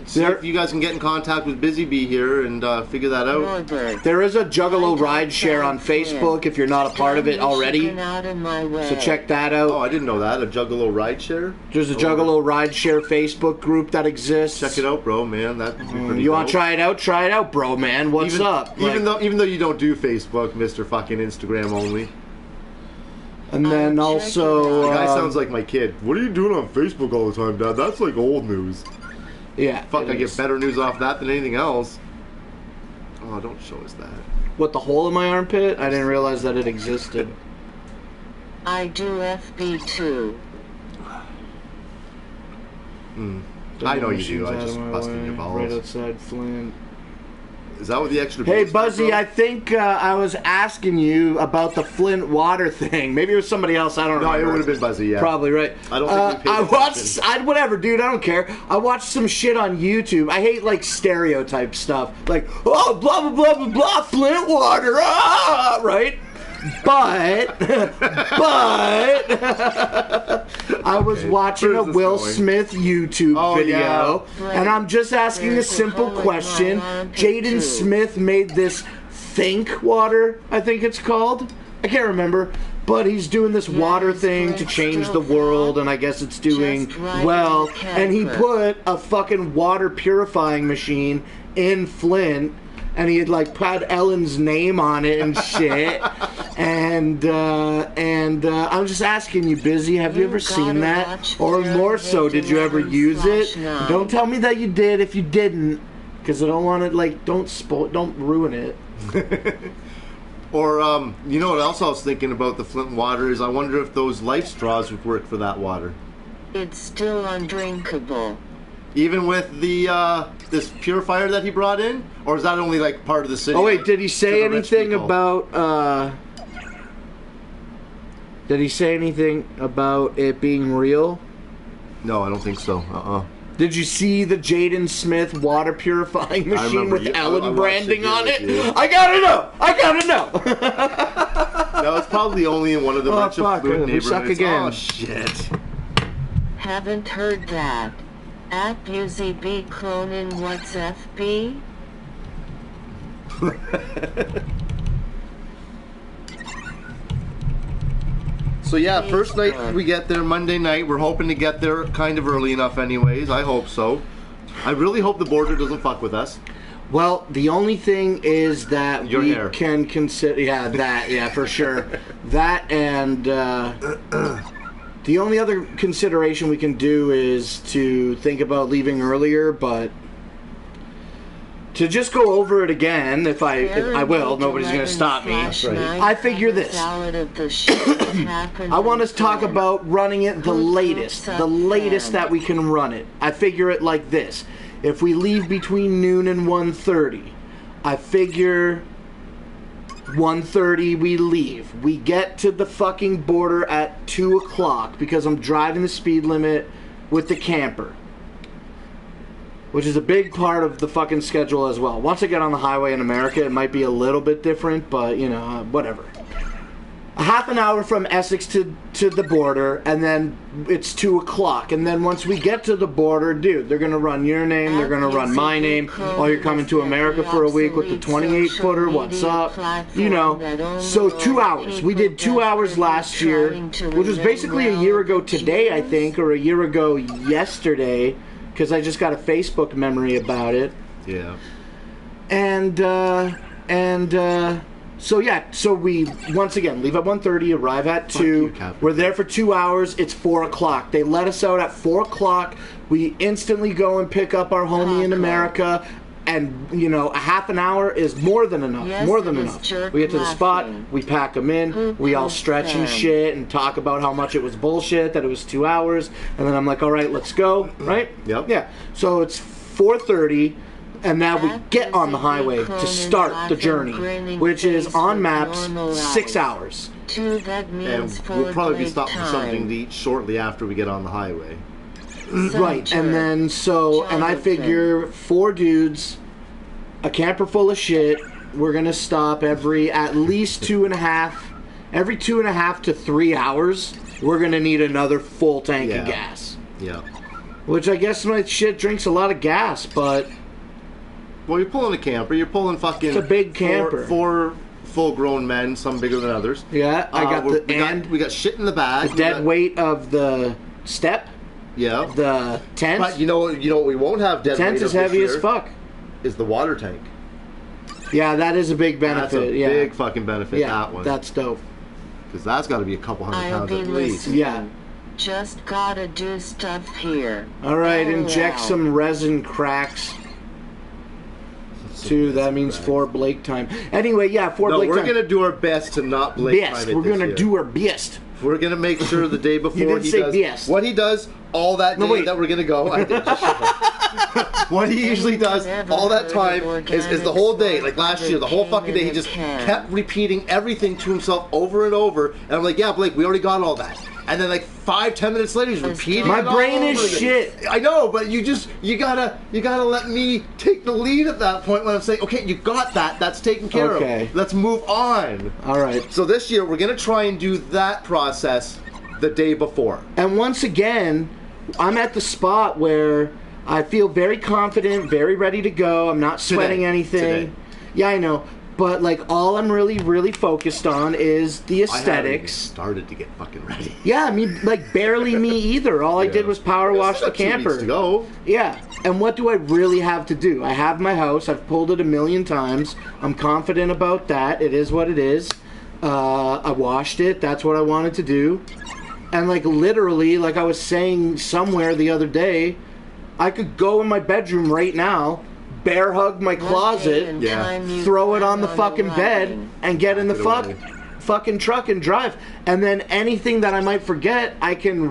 see if you guys can get in contact with Busy Bee here and figure that out. There is a Juggalo ride share on Facebook if you're not a part of it already. So check that out. Oh, I didn't know that. A Juggalo ride share? There's a Juggalo ride share Facebook group that exists. Check it out, bro, man. That'd be pretty You want to try it out? Try it out, bro, man. What's up? Even though you don't do Facebook, Mr. fucking Instagram only. And then also... the guy sounds like my kid. What are you doing on Facebook all the time, Dad? That's like old news. Yeah. Fuck, I get better news off that than anything else. Oh, don't show us that. What, the hole in my armpit? I didn't realize that it existed. I do FB too. I know you do. I just busted your balls. Right outside Flint. Is that what the extra? Hey, Buzzy, I think I was asking you about the Flint water thing. Maybe it was somebody else. I don't know. No, it would have been Buzzy. Yeah, probably right. I don't think we paid attention. Whatever, dude. I don't care. I watched some shit on YouTube. I hate like stereotype stuff, like blah blah blah blah blah Flint water, right? But I was watching a Will Smith YouTube video, and I'm just asking a simple question. Jaden Smith made this Think water, I think it's called. I can't remember. But he's doing this water thing to change the world, and I guess it's doing well. And he put a fucking water purifying machine in Flint, and he had like had Ellen's name on it and shit. and I'm just asking you, Busy, have you ever seen that? Or more so, did you ever use it? Don't tell me that you did if you didn't, because I don't want to, like, don't ruin it. Or, you know what else I was thinking about the Flint water is I wonder if those life straws would work for that water. It's still undrinkable. Even with the this purifier that he brought in? Or is that only like part of the city? Oh wait, did he say anything about it being real? No, I don't think so. Did you see the Jaden Smith water purifying machine with Ellen branding on it? I gotta know! No, it's probably only in one of the bunch of fluid neighborhoods. Suck again. Oh, shit. Haven't heard that. At Busy Bee cloning what's FB? So yeah, first night we get there Monday night. We're hoping to get there kind of early enough anyways. I hope so. I really hope the border doesn't fuck with us. Well, the only thing is that Your hair. Can consider... Yeah, for sure. That and... the only other consideration we can do is to think about leaving earlier, but... to just go over it again, if I will, nobody's going to stop me. I figure this. I want us to talk about running it the latest that we can run it. I figure it like this. If we leave between noon and 1:30, I figure 1:30 we leave. We get to the fucking border at 2 o'clock because I'm driving the speed limit with the camper, which is a big part of the fucking schedule as well. Once I get on the highway in America, it might be a little bit different, but, you know, whatever. A half an hour from Essex to the border, and then it's 2 o'clock. And then once we get to the border, dude, they're going to run your name, they're going to run my name. Oh, you're coming to America for a week with the 28-footer, what's up? You know, so 2 hours. We did 2 hours last year, which was basically a year ago today, I think, or a year ago yesterday, because I just got a Facebook memory about it. Yeah. So yeah, so we once again leave at 1:30, arrive at 2. We're there for 2 hours. It's 4 o'clock. They let us out at 4 o'clock. We instantly go and pick up our homie in America, and a half an hour is more than enough. Yes, more than enough. We get to the spot, we pack them in, we all stretch and shit and talk about how much it was bullshit that it was 2 hours, and then I'm like, all right, let's go, right? Yep. Yeah. So it's 4:30. And now we get on the highway to start the journey, which is on maps 6 hours. And we'll probably be stopping for something to eat shortly after we get on the highway. Right, and then and I figure 4 dudes, a camper full of shit, we're going to stop at least 2.5 to 3 hours. We're going to need another full tank of gas. Yeah. Which I guess my shit drinks a lot of gas, but... Well, you're pulling a camper. You're pulling fucking... It's a big camper. Four full-grown men, some bigger than others. Yeah, I got we got shit in the bag. The dead weight of the step. Yeah. The tent. But you know what we won't have dead weight of tent is heavy as fuck. Is the water tank. Yeah, that is a big benefit. That's a big fucking benefit, that one. That's dope. Because that's got to be a couple hundred pounds at least. Yeah. Just gotta do stuff here. All right, inject some resin cracks. 2, that means 4 Blake time. Anyway, 4 Blake time. We're going to do our best to not Blake time it. We're going to do our best. We're going to make sure the day before you didn't say best. What he does all that day that we're going to go. I did just shut up. What he usually does all that time is the whole day, like last year, the whole fucking day, he just kept repeating everything to himself over and over. And I'm like, yeah, Blake, we already got all that. And then 5-10 minutes later, he's repeating. My brain is shit. I know, but you gotta let me take the lead at that point when I'm saying, okay, you got that. That's taken care of. Let's move on. All right. So this year we're gonna try and do that process the day before. And once again, I'm at the spot where I feel very confident, very ready to go. I'm not sweating anything. Today. Yeah, I know. But all I'm really focused on is the aesthetics. I haven't even started to get fucking ready. Yeah, I mean, barely me either. All I did was power wash the camper. 2 weeks to go. Yeah, and what do I really have to do? I have my house. I've pulled it 1,000,000 times. I'm confident about that. It is what it is. I washed it. That's what I wanted to do. And literally, I was saying somewhere the other day, I could go in my bedroom right now, bear hug my closet, throw it on the fucking bed, and get in the fucking truck and drive. And then anything that I might forget, I can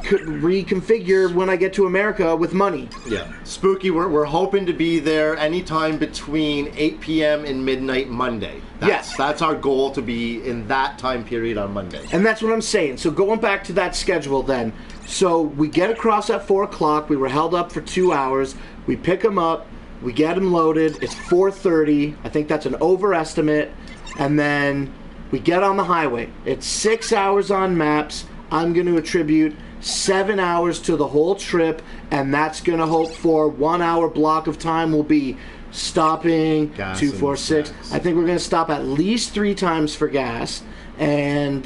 reconfigure when I get to America with money. Yeah. Spooky, we're hoping to be there anytime between 8 p.m. and midnight Monday. That's our goal, to be in that time period on Monday. And that's what I'm saying. So going back to that schedule then. So we get across at 4 o'clock. We were held up for 2 hours. We pick them up. We get them loaded. It's 4:30. I think that's an overestimate. And then we get on the highway. It's 6 hours on maps. I'm going to attribute 7 hours to the whole trip, and that's going to hope for 1 hour block of time will be stopping, gas 2, 4, 6. I think we're going to stop at least 3 times for gas and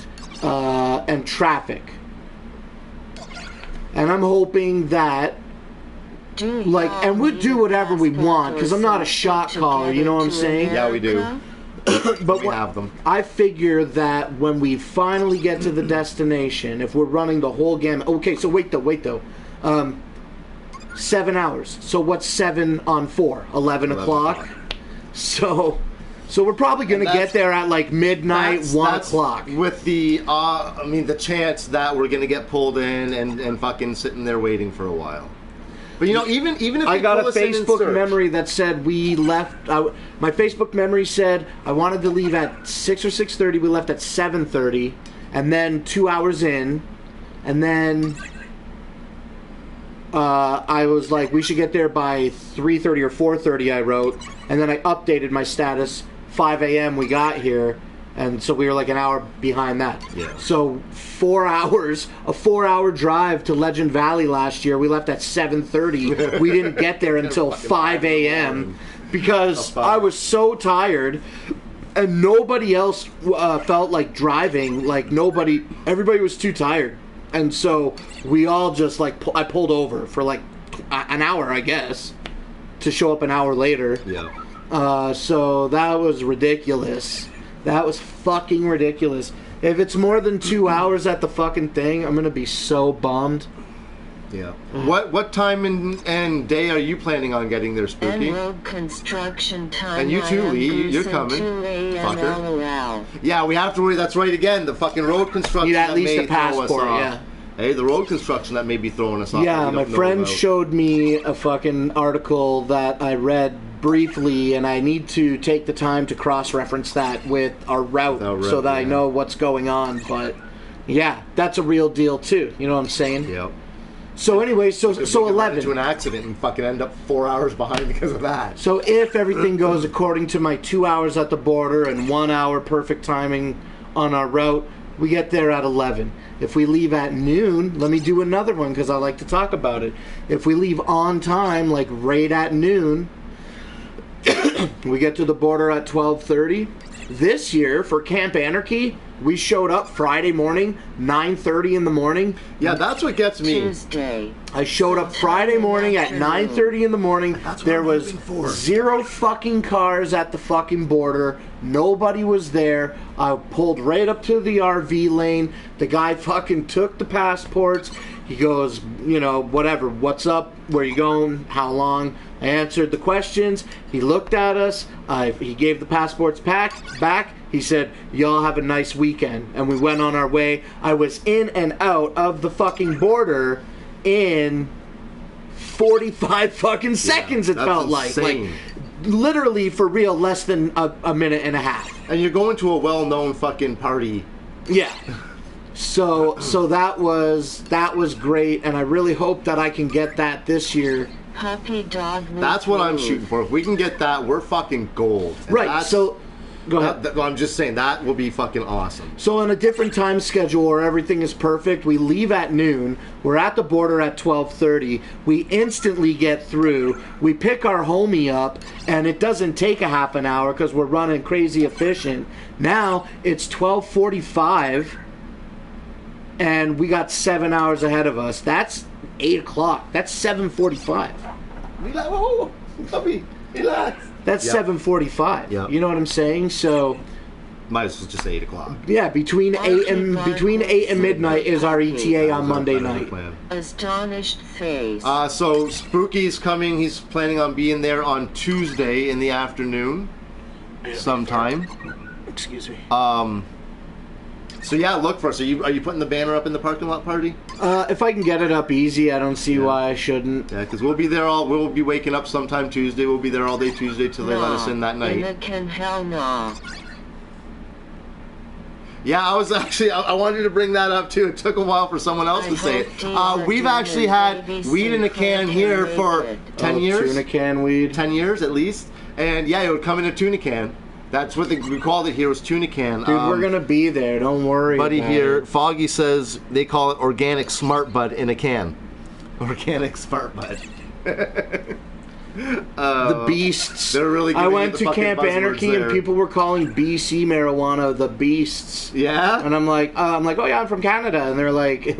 traffic. And I'm hoping that and we'll do whatever we want, because I'm not a shot caller, you know what I'm saying? Yeah, we do. But we have them. I figure that when we finally get to the destination, if we're running the whole gamut... Okay, so wait though. 7 hours. So what's 7 on 4? 11 o'clock? So we're probably going to get there at midnight, 1 o'clock. With the, the chance that we're going to get pulled in and fucking sitting there waiting for a while. But even if I got a Facebook memory that said we left. My Facebook memory said I wanted to leave at 6 or 6:30. We left at 7:30, and then 2 hours in, and then I was like, we should get there by 3:30 or 4:30. I wrote, and then I updated my status. 5 a.m. we got here, and so we were an hour behind that. Yeah. So 4 hours, a 4-hour drive to Legend Valley last year. We left at 7:30. We didn't get there until 5 a.m. because I was so tired, and nobody else felt like driving. Everybody was too tired, and so we all just I pulled over for an hour, I guess. to show up an hour later. Yeah. So that was ridiculous. That was fucking ridiculous. If it's more than 2 hours at the fucking thing, I'm gonna be so bummed. Yeah. What time and day are you planning on getting there, Spooky? And road construction time. And you too, Lee. You're coming. 2 a.m. Fucker. LOL. Yeah, we have to. That's right again. The fucking road construction. Need at that least may a throw us passport, off. yeah. Hey, the road construction that may be throwing us off. Yeah, that we my don't know friend about. showed me a fucking article that I read briefly, and I need to take the time to cross-reference that with our route so that I know what's going on. But yeah, that's a real deal too. You know what I'm saying? Yep. So anyway, so 11. Into an accident and fucking end up 4 hours behind because of that. So if everything goes according to my 2 hours at the border and 1 hour perfect timing on our route, we get there at 11. If we leave at noon, let me do another one because I like to talk about it. If we leave on time, like right at noon, we get to the border at 12:30. This year, for Camp Anarchy, we showed up Friday morning, 9:30 in the morning. Yeah, that's what gets me. Tuesday. I showed up Friday morning at 9:30 in the morning. There was 0 fucking cars at the fucking border. Nobody was there. I pulled right up to the RV lane. The guy fucking took the passports. He goes, you know, whatever, what's up? Where you going? How long? I answered the questions. He looked at us. He gave the passports back. He said, y'all have a nice weekend. And we went on our way. I was in and out of the fucking border in 45 fucking seconds, it felt like. Like, literally, for real, less than a minute and a half. And you're going to a well-known fucking party. Yeah. So that was great, and I really hope that I can get that this year. Puppy dog. That's what I'm shooting for. If we can get that, we're fucking gold. And Right. So go ahead. I'm just saying that will be fucking awesome. So on a different time schedule where everything is perfect, we leave at noon. We're at the border at 12:30. We instantly get through. We pick our homie up, and it doesn't take a half an hour because we're running crazy efficient. Now it's 12:45. And we got 7 hours ahead of us. That's 8 o'clock. That's 7:45. Relax. Oh, puppy, relax. That's 7:45. Yep. You know what I'm saying? So might as well just say 8 o'clock. yeah, between 8 and midnight is our ETA on Monday night. Astonished face. So Spooky's coming. He's planning on being there on Tuesday in the afternoon, sometime. Excuse me. So yeah, look for us. Are you putting the banner up in the parking lot party? If I can get it up easy, I don't see why I shouldn't. Yeah, because we'll be there we'll be waking up sometime Tuesday. We'll be there all day Tuesday till they let us in that night. Hell no. Yeah, I was actually, I wanted to bring that up too. It took a while for someone else to say it. We've actually had weed in a can here for 10 years. Tuna can weed. 10 years at least. And yeah, it would come in a tuna can. That's what we called it here, was tuna can. Dude, we're going to be there. Don't worry. Buddy here, it. Foggy says they call it organic smart bud in a can. Organic smart bud. The beasts. They're really I giving went you the to fucking Camp buzzwords Anarchy there. and people were calling BC marijuana the beasts. Yeah? And I'm like, oh yeah, I'm from Canada. And they're like,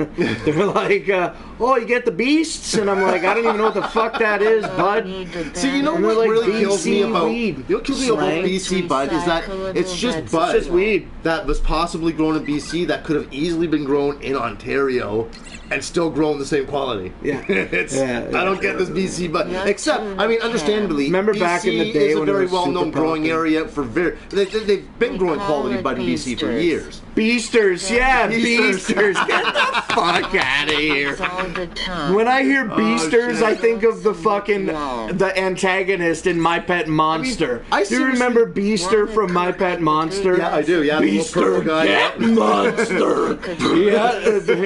oh, you get the beasts? And I'm like, I don't even know what the fuck that is, bud. See, you know And what they're like, really kills me BC about weed. You know what kills me about Slang. BC bud is that it's just bud. It's just weed. That was possibly grown in BC that could have easily been grown in Ontario and still grown the same quality. Yeah. I don't get this BC bud. Except, I mean, understandably, Remember BC back in the day is a when it very was well-known super growing popular. area for they've been growing quality bud in BC for years. Beasters, yeah, Beasters. Beasters. Get the fuck out of here. All the time. When I hear Beasters, shit. I think of the fucking the antagonist in My Pet Monster. I Do you remember Beaster from My Pet Monster? Yeah, I do. Yeah, the little Beaster, purple guy. get monster.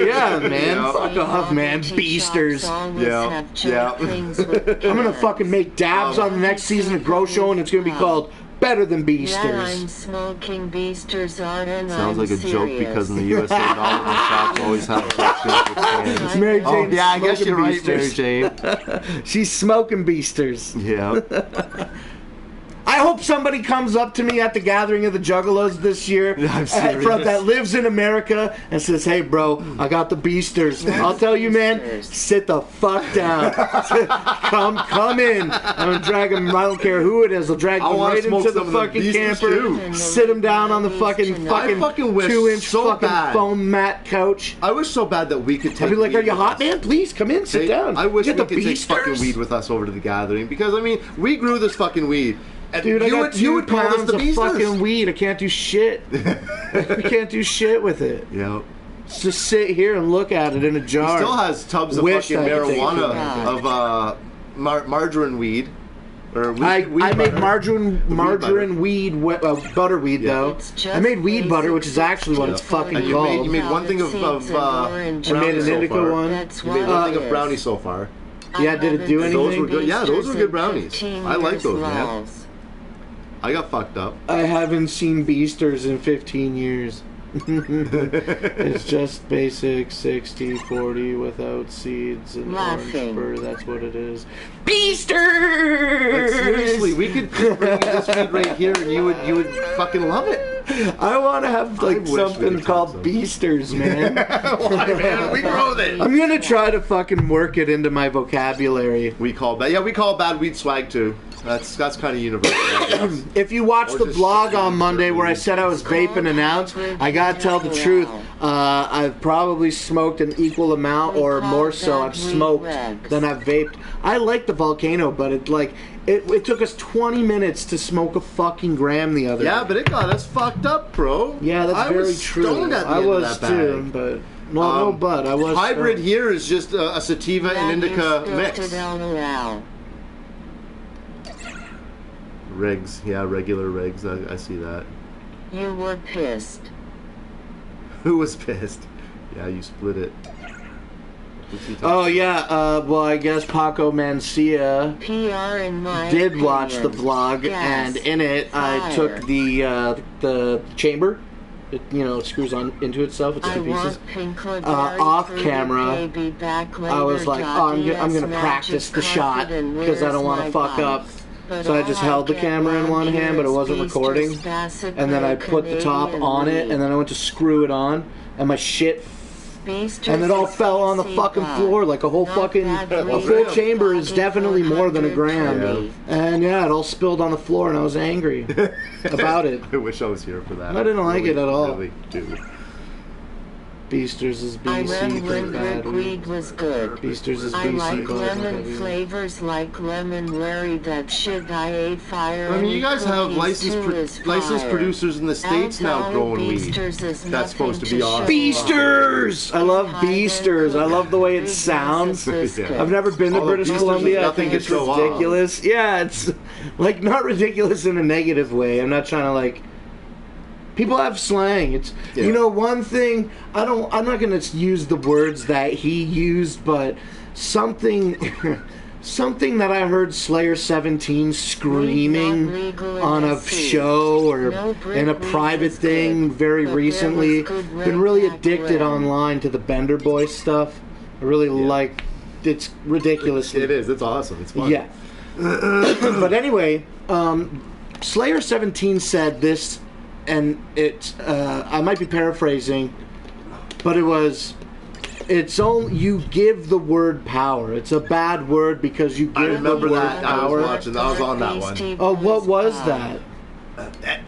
yeah, man. Yeah. Fuck off, man. Beasters. Yeah. I'm gonna fucking make dabs on the next season of Grow Show, and it's gonna be called Better Than Yeah, I'm Beasters. smoking beasters on and Sounds I'm like a joke serious. because in the USA, novel shops always have sections with cans. Mary Oh, Jane's yeah, I guess smoking you're right, Mary Beasters. Jane. She's smoking Beasters. Yeah. I I hope somebody comes up to me at the gathering of the Juggalos this year that lives in America and says, "Hey, bro, I got the beasters." I'll tell you, man, sit the fuck down. come in. I'm gonna drag them. I don't care who it is. I'll drag them right into the fucking camper. Sit them down on the fucking 2-inch fucking foam mat couch. I wish so bad that we could take. I'd be like, "Are you hot, man? Please come in, sit down." I wish we could take fucking weed with us over to the gathering, because I mean, we grew this fucking weed. And dude, I got 2 pounds of beasters. fucking weed. I can't do shit. I can't do shit with it. Yeah. Just sit here and look at it in a jar. He still has tubs of fucking marijuana, of margarine weed. I made margarine weed, butter weed though. I made weed butter, which is actually what it's fucking called. You made one thing of I made an indica one. You made one thing of brownie so far. Yeah, did it do anything? Those were good. Yeah, those were good brownies. I like those, man. I got fucked up. I haven't seen Beasters in 15 years. It's just basic 60-40 without seeds and orange fur. That's what it is. Beasters! Like, seriously, we could bring you this weed right here, and you would fucking love it. I want to have like something called Beasters, man. Why, man? We grow this. I'm gonna try to fucking work it into my vocabulary. We call bad weed swag too. That's kind of universal. If you watch the vlog on Monday where I said I was vaping an ounce, I gotta tell the truth. I've probably smoked an equal amount or more so I've smoked than I've vaped. I like the Volcano, but it took us 20 minutes to smoke a fucking gram the other day. Yeah, but it got us fucked up, bro. Yeah, that's very true. I was too, but no bud. I was. Hybrid here is just a sativa and indica mix. Rigs, yeah, regular rigs. I see that. You were pissed. Who was pissed? Yeah, you split it. Oh yeah, well I guess Paco Mancia did watch the vlog, and in it I took the chamber. It screws on into itself. It's 2 pieces. Off camera, I was like, "Oh, I'm gonna practice the shot because I don't want to fuck up." So I just held the camera in one hand, but it wasn't recording. And then I put the top on it, and then I went to screw it on, and my shit, and it all fell on the fucking floor like a whole fucking, a full chamber is definitely more than a gram. Yeah. And yeah, it all spilled on the floor, and I was angry about it. I wish I was here for that. I didn't like it at all. Really do. Beasters is BC, but bad weed was good. Beasters is BC, I like lemon flavors like lemon Larry. That shit I ate fire. I mean, you guys have licensed producers in the States now growing weed. That's supposed to be awesome. Beasters! I love Beasters. I love the way it sounds. Yeah. I've never been to British Columbia. I think it's ridiculous. Yeah, it's like not ridiculous in a negative way. I'm not trying to like. People have slang. It's one thing. I'm not gonna use the words that he used, but something that I heard Slayer 17 screaming on a show or in a private thing very recently. Been really addicted online to the Bender Boy stuff. I really like. It's ridiculous. It is. It's awesome. It's fun. Yeah. But anyway, Slayer 17 said this. And I might be paraphrasing, but it's only, you give the word power. It's a bad word because you give the word power. I was on that one. Oh, what was that?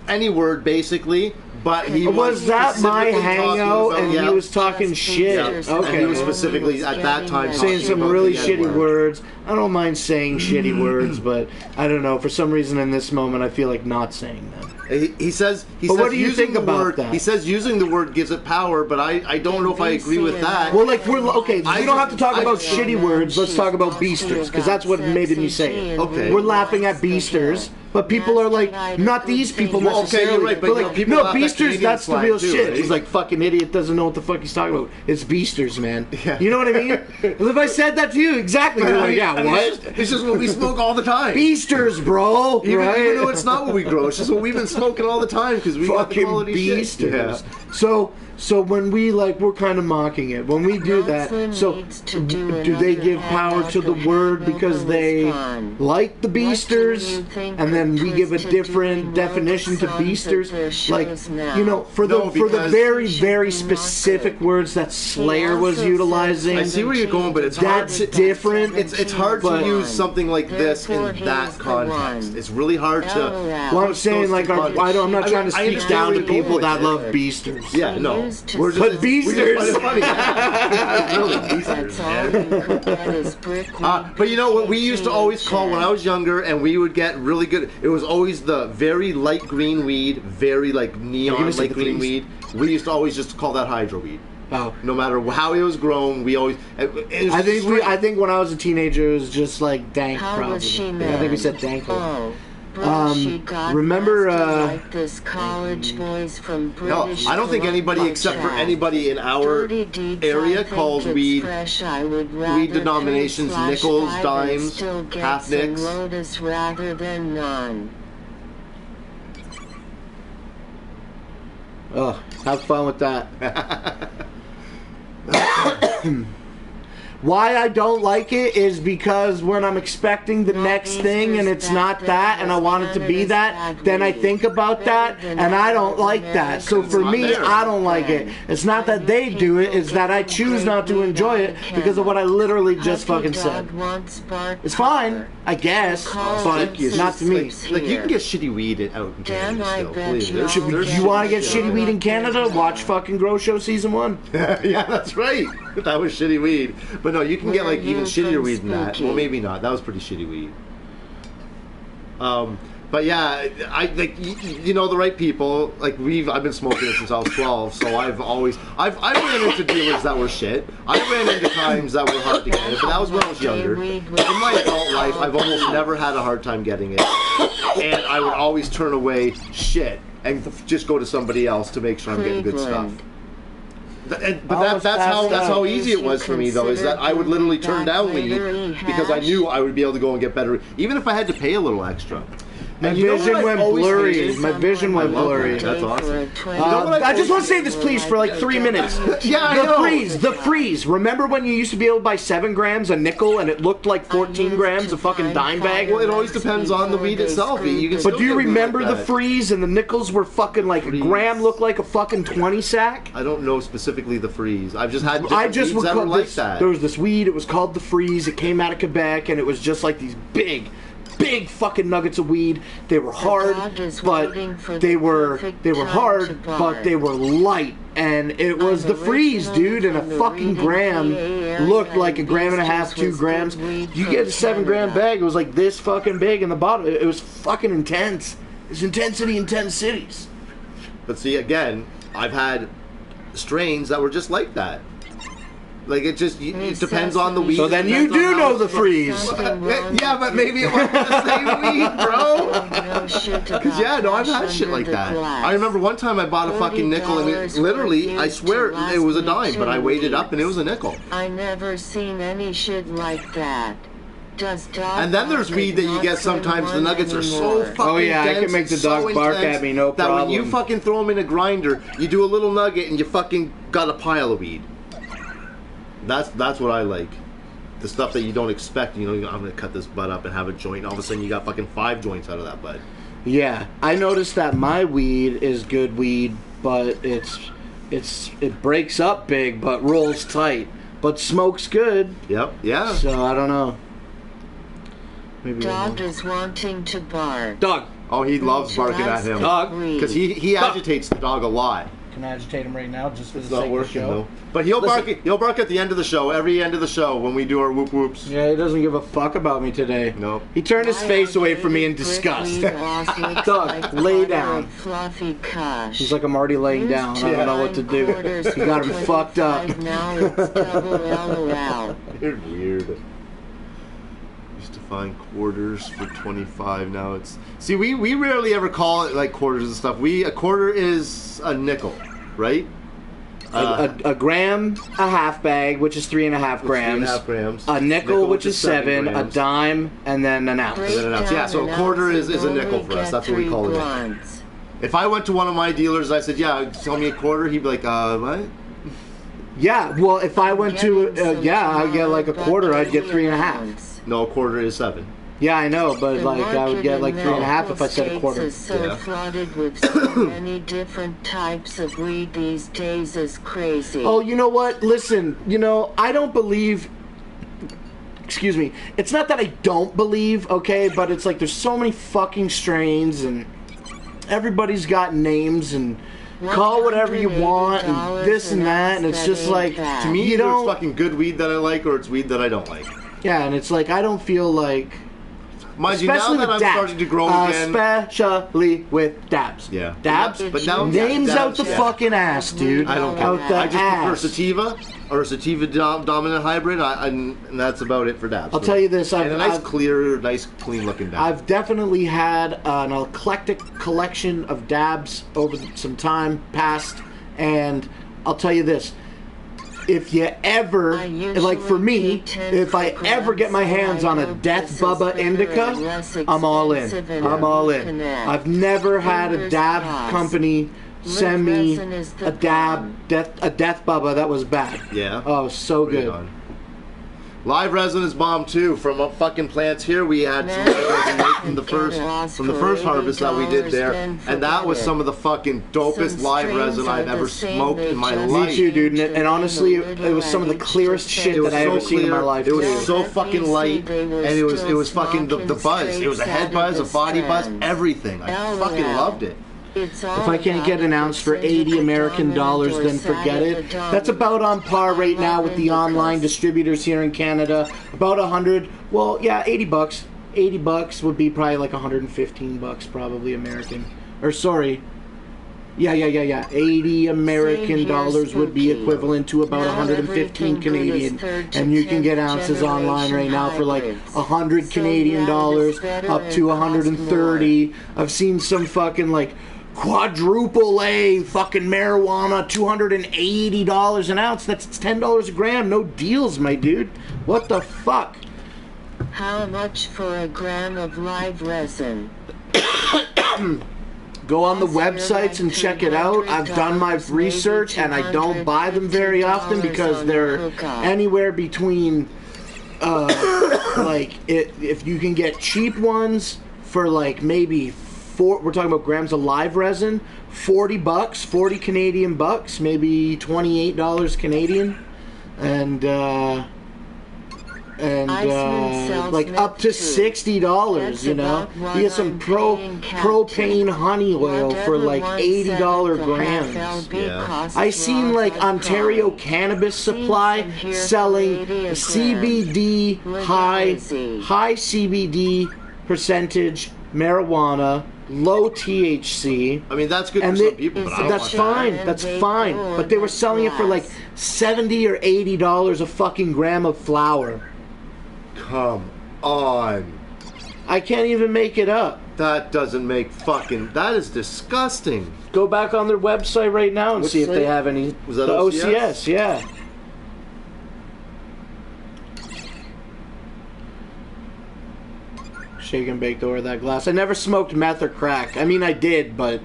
Any word, basically. But he was that my hangout, and he was talking shit. Yeah. Okay, and he was specifically at that time saying some really shitty words. I don't mind saying shitty words, but I don't know. For some reason, in this moment, I feel like not saying them. He says. What do you think about that? He says using the word gives it power, but I don't know if I agree with that. Well, like we don't have to talk about shitty words. Let's talk about beasters, because that's what made me say it. Okay. We're laughing at beasters. But people are like, not these people necessarily. Okay, you're right, but like, no, Beasters, that's the real shit. Right? He's like, fucking idiot, doesn't know what the fuck he's talking about. It's Beasters, man. Yeah. You know what I mean? If I said that to you, exactly. You're like, yeah, what? It's just what we smoke all the time. Beasters, bro. Even though it's not what we grow, it's just what we've been smoking all the time because we got the quality Beasters. Shit. Yeah. So, So when we we're kind of mocking it. When we do that, so do they give power to the word because they like the beasters, and then we give a different definition to beasters? Like, you know, for the very, very specific words that Slayer was utilizing. I see where you're going, but it's hard. That's different. It's hard to use something like this in that context. It's really hard to. Well, I'm saying, like, I'm not trying to speak down to people that love beasters. Yeah, no. We're just beasters. Funny. Really, beasters, man. But you know what we used to always call when I was younger, and we would get really good. It was always the very light green weed, very like neon light green weed. We used to always just call that hydro weed. Oh. No matter how it was grown, we always. I think when I was a teenager, it was just like dank. Probably. I think we said dank. Oh. Remember, like this college boys from British I don't think anybody except for anybody in our area calls weed denominations nickels, dimes, half nicks. Lotus rather than none. Oh, have fun with that. Why I don't like it is because when I'm expecting the next thing and it's not that and I want it to be that, then I think about that and I don't like that. So for me, I don't like it. It's not that they do it, it's that I choose not to enjoy it because of what I literally just fucking said. It's fine, I guess, but not to me. Like, you can get shitty weed out in Canada still, please. You want to get shitty weed in Canada? Watch fucking Grow Show Season 1. Yeah, that's right. That was shitty weed. But no, you can get like even shittier weed than that. Well, maybe not. That was pretty shitty weed. But yeah, I like you know the right people. Like I've been smoking it since I was 12, so I've ran into dealers that were shit. I ran into times that were hard to get it, but that was when I was younger. In my adult life, I've almost never had a hard time getting it, and I would always turn away shit and just go to somebody else to make sure I'm getting good stuff. But that's how easy it was for me, though, is that I would literally turn down weed because I knew I would be able to go and get better, even if I had to pay a little extra. My vision went blurry. My vision went blurry. That's awesome. I just want to say this, please, for like 3 minutes. Yeah, I know. The freeze. Remember when you used to be able to buy 7 grams a nickel and it looked like 14 grams a fucking dime bag? Well, it always depends on the weed itself. But do you remember the freeze and the nickels were fucking like a gram looked like a fucking 20 sack? I don't know specifically the freeze. I've just had different weeds that were like that. There was this weed. It was called the freeze. It came out of Quebec and it was just like these big fucking nuggets of weed. They were hard, but they were hard, but they were light. And it was the freeze, dude. And a fucking gram looked like a gram and a half, 2 grams. You get a 7 gram bag. It was like this fucking big in the bottom. It was fucking intense. It's intensity in 10 cities. But see, again, I've had strains that were just like that. Like, it depends on the weed. So then you do know the freeze. Yeah, but maybe it wasn't the same weed, bro. Because, I've had shit like that. I remember one time I bought a fucking nickel, and it literally, I swear, it was a dime, but I weighed it up, and it was a nickel. I never seen any shit like that. And then there's weed that you get sometimes. The nuggets are so fucking dense, I can make the dog bark at me, no problem. That when you fucking throw them in a grinder, you do a little nugget, and you fucking got a pile of weed. That's what I like. The stuff that you don't expect. You know, I'm gonna cut this bud up and have a joint. And all of a sudden, you got fucking 5 joints out of that bud. Yeah, I noticed that my weed is good weed, but it breaks up big, but rolls tight, but smokes good. Yep. Yeah. So I don't know. Maybe dog is wanting to bark. Dog. Oh, he loves barking at him. Dog. Because he agitates the dog a lot. Can I agitate him right now just for the it's sake not working, of the show? Though. But he'll bark at the end of the show, every end of the show when we do our whoop whoops. Yeah, he doesn't give a fuck about me today. Nope. He turned his face away from me in disgust. Dog, lay down. He's like, I'm already laying down. I don't know what to do. You got him fucked up. Now it's double LOL. You're weird. Used to find quarters for 25. Now it's... See, we rarely ever call it like quarters and stuff. A quarter is a nickel, right? A gram, a half bag, which is 3.5 grams. 3.5 grams. A nickel, which is 7. A dime, and then an ounce. Yeah, so a quarter is a nickel for us. That's what we call it. If I went to one of my dealers and I said, yeah, sell me a quarter, he'd be like, what? Yeah, well, if I went to, I'd get like a quarter, I'd get 3.5. No, a quarter is 7. Yeah, I know, but like I would get like 3.5 if I said a quarter. So flooded with so many different types of weed these days is crazy. Oh, you know what? Listen, I don't believe. Excuse me. It's not that I don't believe, okay, but it's like there's so many fucking strains and everybody's got names and call whatever you want and this and that, and it's just like to me, either it's fucking good weed that I like or it's weed that I don't like. Yeah, and it's like I don't feel like. Mind you, now that I'm starting to grow again. Especially with dabs. Yeah. Dabs? But now names out the fucking ass, dude. I don't care. I just prefer sativa or a sativa dominant hybrid, and that's about it for dabs. I'll tell you this. And a nice, clear, nice, clean-looking dab. I've definitely had an eclectic collection of dabs over some time past, and I'll tell you this. If you ever, like for me, if I ever get my hands on a Death Bubba Indica, I'm all in. I'm all in. I've never had a dab company send me a Death Bubba that was bad. Yeah. Oh, so good. Live resin is bomb too. From fucking plants here, we had some live resin from the first harvest that we did there, and that was some of the fucking dopest live resin I've ever smoked in my life. Me too, dude. And honestly, it was some of the clearest shit that I ever seen in my life. It was so fucking light, and it was fucking the buzz. It was a head buzz, a body buzz, everything. I fucking loved it. If I can't get an ounce for $80 American, then forget it. That's about on par right now with the online distributors here in Canada. About 100. Well, yeah, $80. $80 would be probably like $115 probably American. Or sorry. Yeah. 80 American dollars would be equivalent to about 115 Canadian. And you can get ounces online right now for like 100 Canadian dollars up to 130. I've seen some fucking like quadruple A fucking marijuana, $280 an ounce. That's $10 a gram. No deals, my dude. What the fuck? How much for a gram of live resin? Go on the websites and check it out. I've done my research and I don't buy them very often because they're anywhere between if you can get cheap ones for like maybe we're talking about grams of live resin, $40, 40 Canadian bucks, maybe $28 Canadian, and like up to $60, you know. You get some propane honey oil for like $80 grams. Yeah. I seen like Ontario Cannabis Supply selling CBD high CBD percentage marijuana, low THC. I mean, that's good for some people, but I don't that's fine. That's fine. But they were selling it for like $70 or $80 a fucking gram of flour. Come on. I can't even make it up. That doesn't make fucking... That is disgusting. Go back on their website right now and see if they have any... Was that the OCS? Yeah. Shake and bake over that glass. I never smoked meth or crack. I mean, I did, but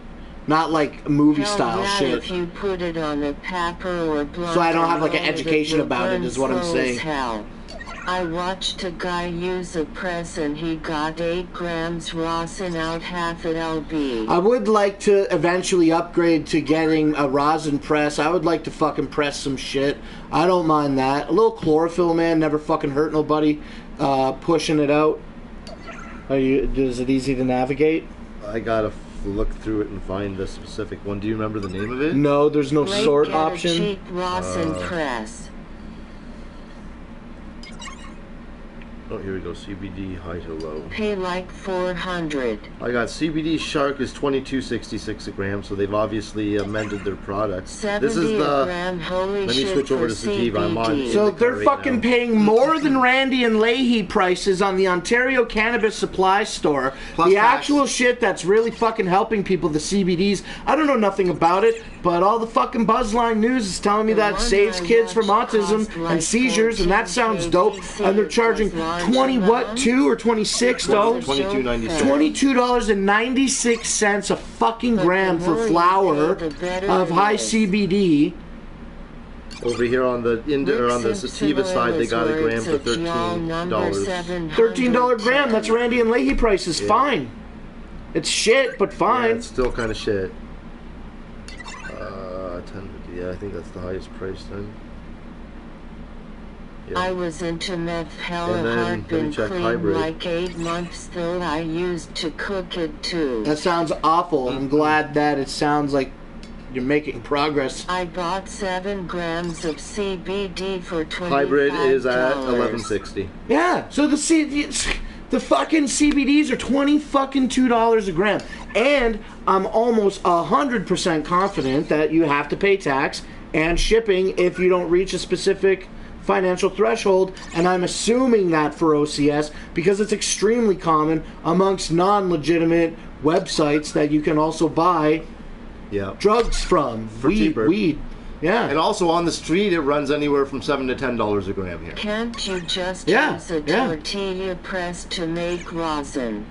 not like movie style shit. If you put it on a paper or blunt, so I don't have like an education about it, is what I'm saying. I watched a guy use a press and he got 8 grams rosin out half at LB. I would like to eventually upgrade to getting a rosin press. I would like to fucking press some shit. I don't mind that. A little chlorophyll, man, never fucking hurt nobody. Pushing it out. Is it easy to navigate? I gotta look through it and find the specific one. Do you remember the name of it? No, there's no sort option. A cheap rosin press. Oh, here we go. CBD high to low. Pay like $400. I got CBD Shark is $22.66 a gram, so they've obviously amended their products. This is the. Let me switch over to sativa. I'm on. So they're fucking paying more than Randy and Leahy prices on the Ontario Cannabis Supply Store. Plus the tax. actual shit that's really fucking helping people, the CBDs. I don't know nothing about it. But all the fucking Buzzline news is telling me that saves kids from autism and seizures, and that sounds dope. And they're charging $22 or $26? $22.96. $22.96 a fucking gram for flower of high CBD. Over here on the sativa side, they got a gram for $13. $13 gram. That's Randy and Leahy prices. Yeah. Fine. It's shit, but fine. Yeah, it's still kind of shit. 1050. Yeah, I think that's the highest price then. Yeah. I was into meth hella And then, hard, let me been check clean hybrid. like 8 months though I used to cook it too. That sounds awful. I'm glad that it sounds like you're making progress. I bought 7 grams of CBD for $25. Hybrid is at $11.60. Yeah. So the fucking CBDs are $22 a gram, and I'm almost 100% confident that you have to pay tax and shipping if you don't reach a specific financial threshold, and I'm assuming that for OCS because it's extremely common amongst non-legitimate websites that you can also buy drugs from. For cheaper. Weed. Yeah. And also on the street, it runs anywhere from $7 to $10 a gram here. Can't you just use a tortilla press to make rosin?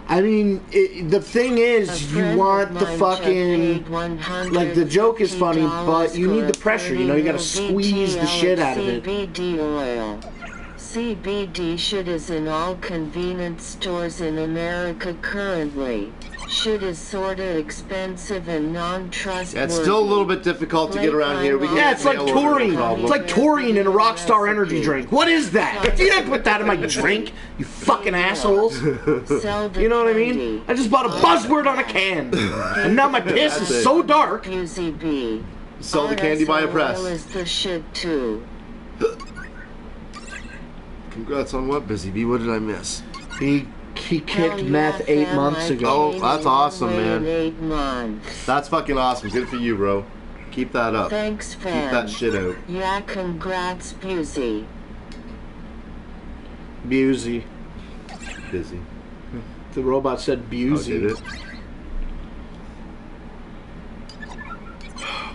I mean, the thing is, you want the fucking, like, the joke is funny, but you need the pressure, you know, you gotta squeeze the shit out of it. CBD oil. CBD shit is in all convenience stores in America currently. Shit is sorta expensive and non-trustworthy. Yeah, it's still a little bit difficult to get around here. It's like taurine. It's like taurine in a Rockstar energy drink. What is that? You didn't put that in my drink, you fucking assholes. You know what I mean? I just bought a buzzword on a can. And now my piss is so dark. Sell the candy by a press. Is the shit too. Congrats on what, Busy Bee? What did I miss? He kicked meth 8 months ago. Oh, that's awesome, man. 8 months. That's fucking awesome. Good for you, bro. Keep that up. Thanks, fam. Keep that shit out. Yeah, congrats, Busy. Busy. Busy. The robot said Busy. Oh, did it?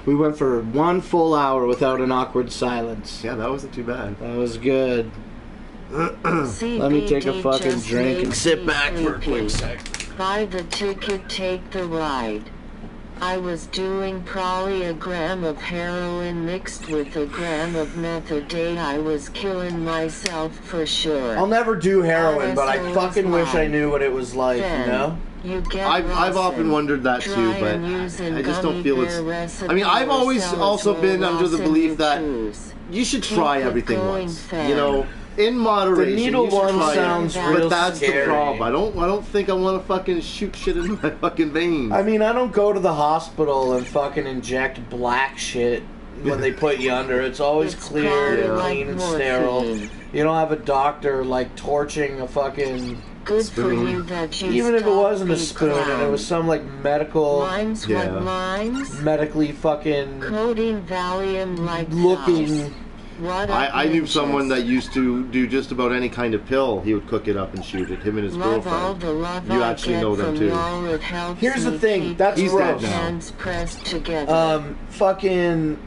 We went for 1 full hour without an awkward silence. Yeah, that wasn't too bad. That was good. Let me take a fucking drink and sit back for a quick sec. Buy the ticket, take the ride. I was doing probably a gram of heroin mixed with a gram of meth a day. I was killing myself for sure. I'll never do heroin, but I fucking wish I knew what it was like, you know? I've often wondered that too, but I just don't feel it's... I mean, I've always also been under the belief that you should try everything once, you know? In moderation, the needle one sounds real but that's scary. the problem. I don't think I want to fucking shoot shit in my fucking veins. I mean, I don't go to the hospital and fucking inject black shit when they put you under. It's always clear and clean and sterile. You don't have a doctor like torching a fucking Good spoon. for you that you even if it wasn't a spoon and it was some like medical medically fucking codeine Valium like looking. I knew someone that used to do just about any kind of pill. He would cook it up and shoot it. Him and his girlfriend. You actually know them too. Here's the thing. That's He's gross. dead now. Fucking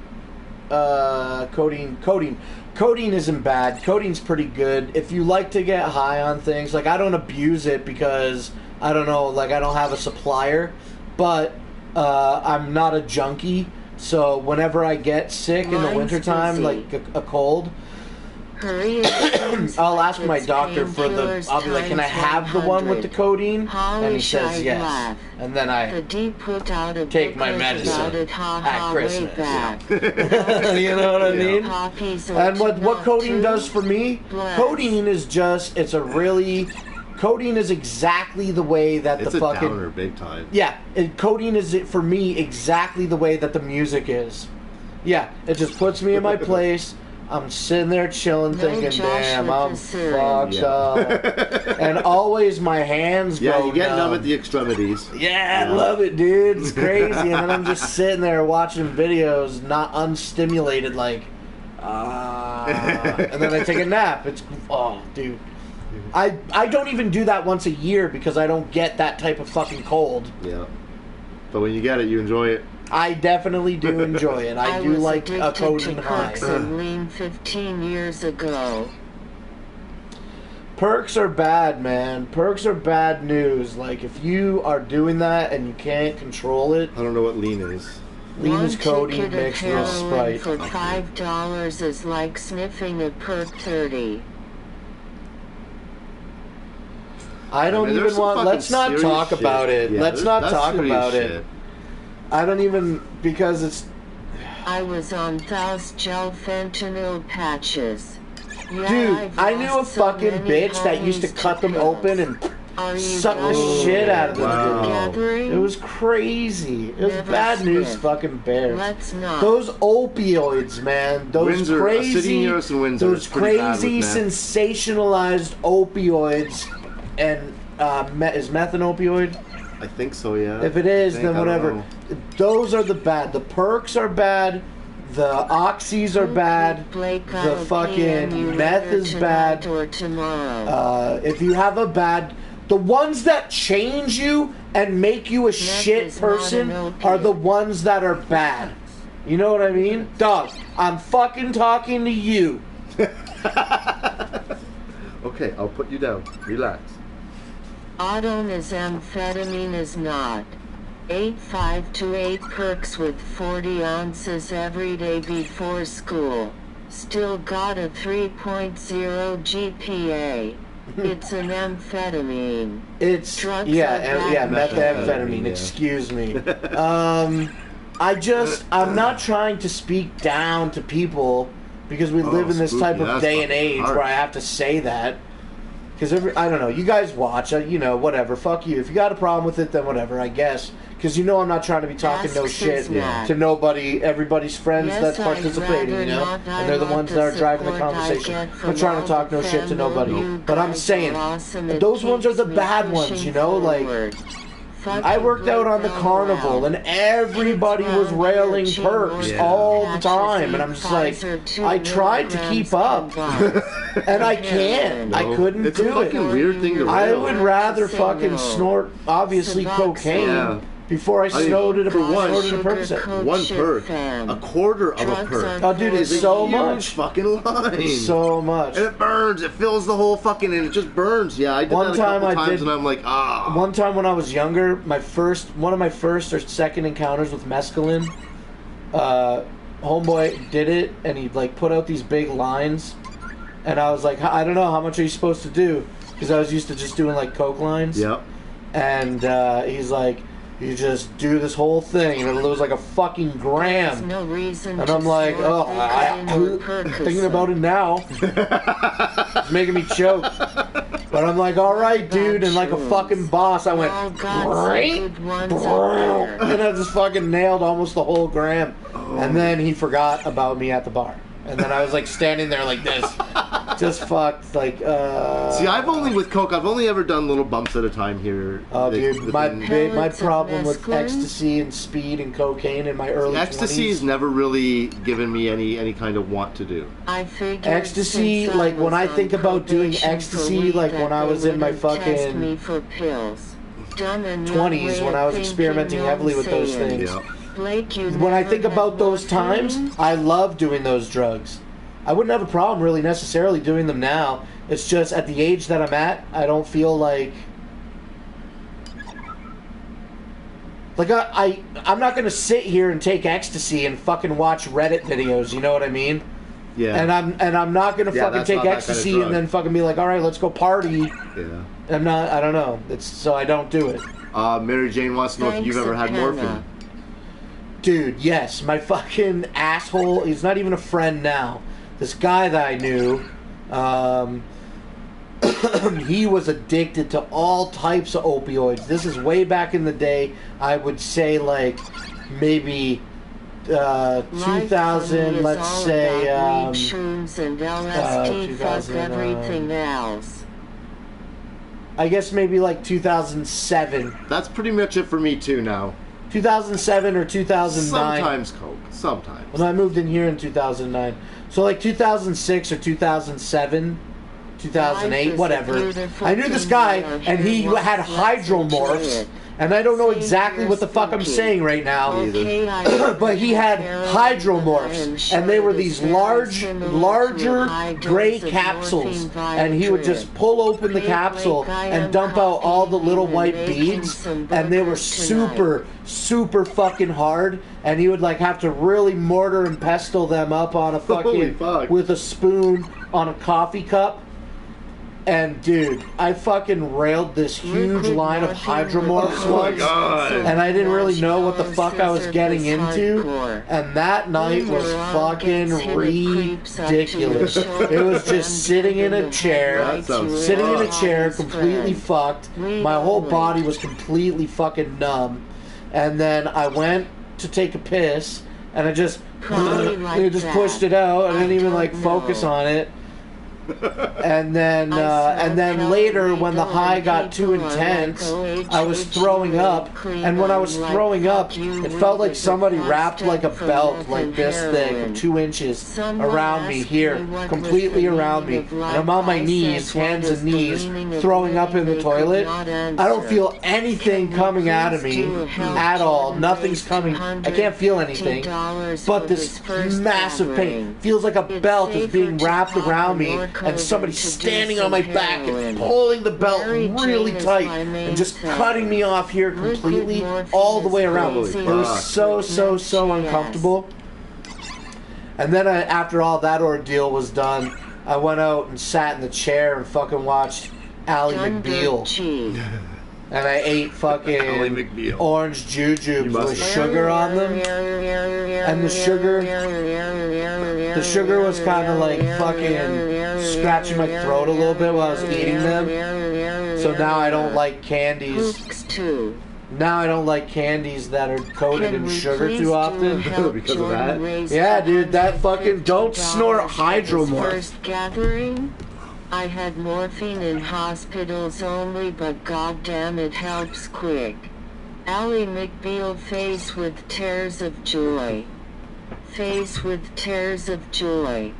codeine. Codeine isn't bad. Codeine's pretty good. If you like to get high on things, like I don't abuse it because I don't know, like I don't have a supplier, but I'm not a junkie. So whenever I get sick in the wintertime, like a cold, I'll ask my doctor for the... I'll be like, can I have the one with the codeine? And he says yes. And then I take my medicine at Christmas. You know what I mean? And what codeine does for me? Codeine is just... It's a really... Codeine is exactly the way that it's the fucking... It's a downer big time. Yeah, codeine is, for me, exactly the way that the music is. Yeah, it just puts me in my place. I'm sitting there chilling thinking, damn, I'm fucked up. And always my hands go Yeah, you get numb. numb at the extremities. Yeah, I love it, dude. It's crazy. And then I'm just sitting there watching videos, not unstimulated, like, and then I take a nap. It's, oh, dude. I don't even do that once a year because I don't get that type of fucking cold. Yeah. But when you get it, you enjoy it. I definitely do enjoy it. I do like a codeine high. Perks and lean 15 years ago. Perks are bad, man. Perks are bad news. Like, if you are doing that and you can't control it, I don't know what lean is. lean is One codeine ticket of mixed with heroin Sprite. for $5 is like sniffing a perk 30. I don't mean, there's even some want. fucking Let's not serious talk shit. about it. Yeah, Let's not that's talk serious about shit. it. I don't even, because it's. I was on Thaus gel fentanyl patches. Yeah, Dude, I've I knew a lost so fucking many bitch that used to homies cut them pills. open and Are you suck the guys shit out of them. Wow. gathering? It was crazy. It was Never bad news, sniff. fucking bears. Let's not. Those opioids, man. Those Windsor, crazy, a city near us in Windsor those is pretty bad crazy, with meth. sensationalized opioids, and is meth an opioid? I think so, yeah. If it is, I then don't whatever. know. Those are the bad. The perks are bad. The oxys are bad. Blake, The I'll PM fucking you meth later is tonight bad. or tomorrow. If you have a bad, the ones that change you and make you a shit is not person an opiate. are the ones that are bad. You know what I mean? Dog, I'm fucking talking to you. Okay, I'll put you down. Relax. Auton is amphetamine is not. 8.5 to 8 perks with 40 ounces every day before school. Still got a 3.0 GPA. It's an amphetamine. It's Drugs yeah, are bad. yeah, methamphetamine. Yeah. Excuse me. I'm not trying to speak down to people because we live in this spooky. type of That's day and fucking age harsh. where I have to say that. Because I don't know, you guys watch, you know, whatever. Fuck you. If you got a problem with it, then whatever, I guess. Because you know I'm not trying to be talking no Asks shit his Matt. to nobody, everybody's friends Yes, that's I'd participating, rather you know? not. And they're the I want ones that are the driving the support I conversation. get I'm from trying to all talk the no shit to family. nobody. You But I'm guys saying, are awesome. It those ones are keeps the me bad ones, pushing you know? Like, forward. Fuck I you, worked out on the Blake, carnival out and everybody was railing perks all the time, and I'm just like, I tried to keep up, and I can't. I couldn't It's a do fucking it. weird thing to I rail. would rather fucking snort, obviously, cocaine Yeah. before I snorted a for one, snorted a Percocet. One perk. A quarter of a Drugs perk. are Oh, dude, it's It's a so huge much. fucking line. So much. And it burns. It fills the whole fucking, and it just burns. Yeah, I did One that a time couple I times, did- and I'm like, ah. One time when I was younger, one of my first or second encounters with mescaline, homeboy did it, and he like put out these big lines, and I was like, I don't know, how much are you supposed to do? Because I was used to just doing like coke lines. Yep. And he's like, you just do this whole thing, and it was like a fucking gram. No reason And to I'm like, snort oh, cocaine or thinking about it now. It's making me choke. But I'm like, all right, dude, and like a fucking boss, I went, Oh, God, some "Right?" good ones out there. and I just fucking nailed almost the whole gram. And then he forgot about me at the bar. And then I was like standing there like this, just fucked, like, See, I've only ever done little bumps at a time here. Oh, Like, dude, my within- my Pellets of problem with mescaline? ecstasy and speed and cocaine in my early 20s. Ecstasy's never really given me any kind of want to do. I figured Ecstasy, since I like, when was I on think about doing probation for ecstasy, weed like, that when I they was in my wouldn't test fucking me for pills. Dumb and 20s, young when way I was of experimenting thinking, heavily with those saying, things. Yeah. Blake, you When I never think had about those morphine? times, I love doing those drugs. I wouldn't have a problem really necessarily doing them now. It's just at the age that I'm at, I don't feel like I'm not gonna sit here and take ecstasy and fucking watch Reddit videos. You know what I mean? Yeah. And I'm not gonna Yeah, fucking that's take not that kind of ecstasy drug. and then fucking be like, all right, let's go party. Yeah. I don't know. It's so I don't do it. Mary Jane wants to know if you've ever had morphine. Dude, yes, my fucking asshole. He's not even a friend now. This guy that I knew, he was addicted to all types of opioids. This is way back in the day. I would say like maybe 2000. Let's say shrooms and LSD, fuck 2000, everything else. I guess maybe like 2007. That's pretty much it for me too now. 2007 or 2009. Sometimes coke. Sometimes. When I moved in here in 2009. So like 2006 or 2007, 2008, whatever. I knew this guy, and he had hydromorphs, and I don't know exactly what the fuck I'm saying right now, but he had hydromorphs, and they were these larger gray capsules, and he would just pull open the capsule and dump out all the little white beads, and they were super fucking hard, and he would like have to really mortar and pestle them up on a fucking with a spoon on a coffee cup. And dude, I fucking railed this huge line of hydromorphs once, and I didn't really know what the fuck I was getting into, and that night was fucking ridiculous. It was just sitting in a chair, completely fucked. My whole body was completely fucking numb, and then I went to take a piss, and I just pushed it out. I didn't even like focus on it. And then later, when the high got too intense, I was throwing up, and when I was throwing up, it felt like somebody wrapped like a belt like this thick, 2 inches, around me here, completely around me, and I'm on my knees, hands and knees, throwing up in the toilet. I don't feel anything coming out of me at all. Nothing's coming. I can't feel anything, but this massive pain feels like a belt is being wrapped around me, and somebody's standing on my back and pulling the belt really tight and just cutting me off here completely all the way around. It was so uncomfortable. And then after all that ordeal was done, I went out and sat in the chair and fucking watched Ally McBeal. And I ate fucking orange jujubes with sugar on them. And the sugar was kind of like fucking scratching my throat a little bit while I was eating them. So now I don't like candies. Now I don't like candies that are coated in sugar too often. Because of that? Yeah, dude, that fucking don't snort hydromorph. I had morphine in hospitals only, but goddamn it helps quick. Ally McBeal face with tears of joy. Face with tears of joy.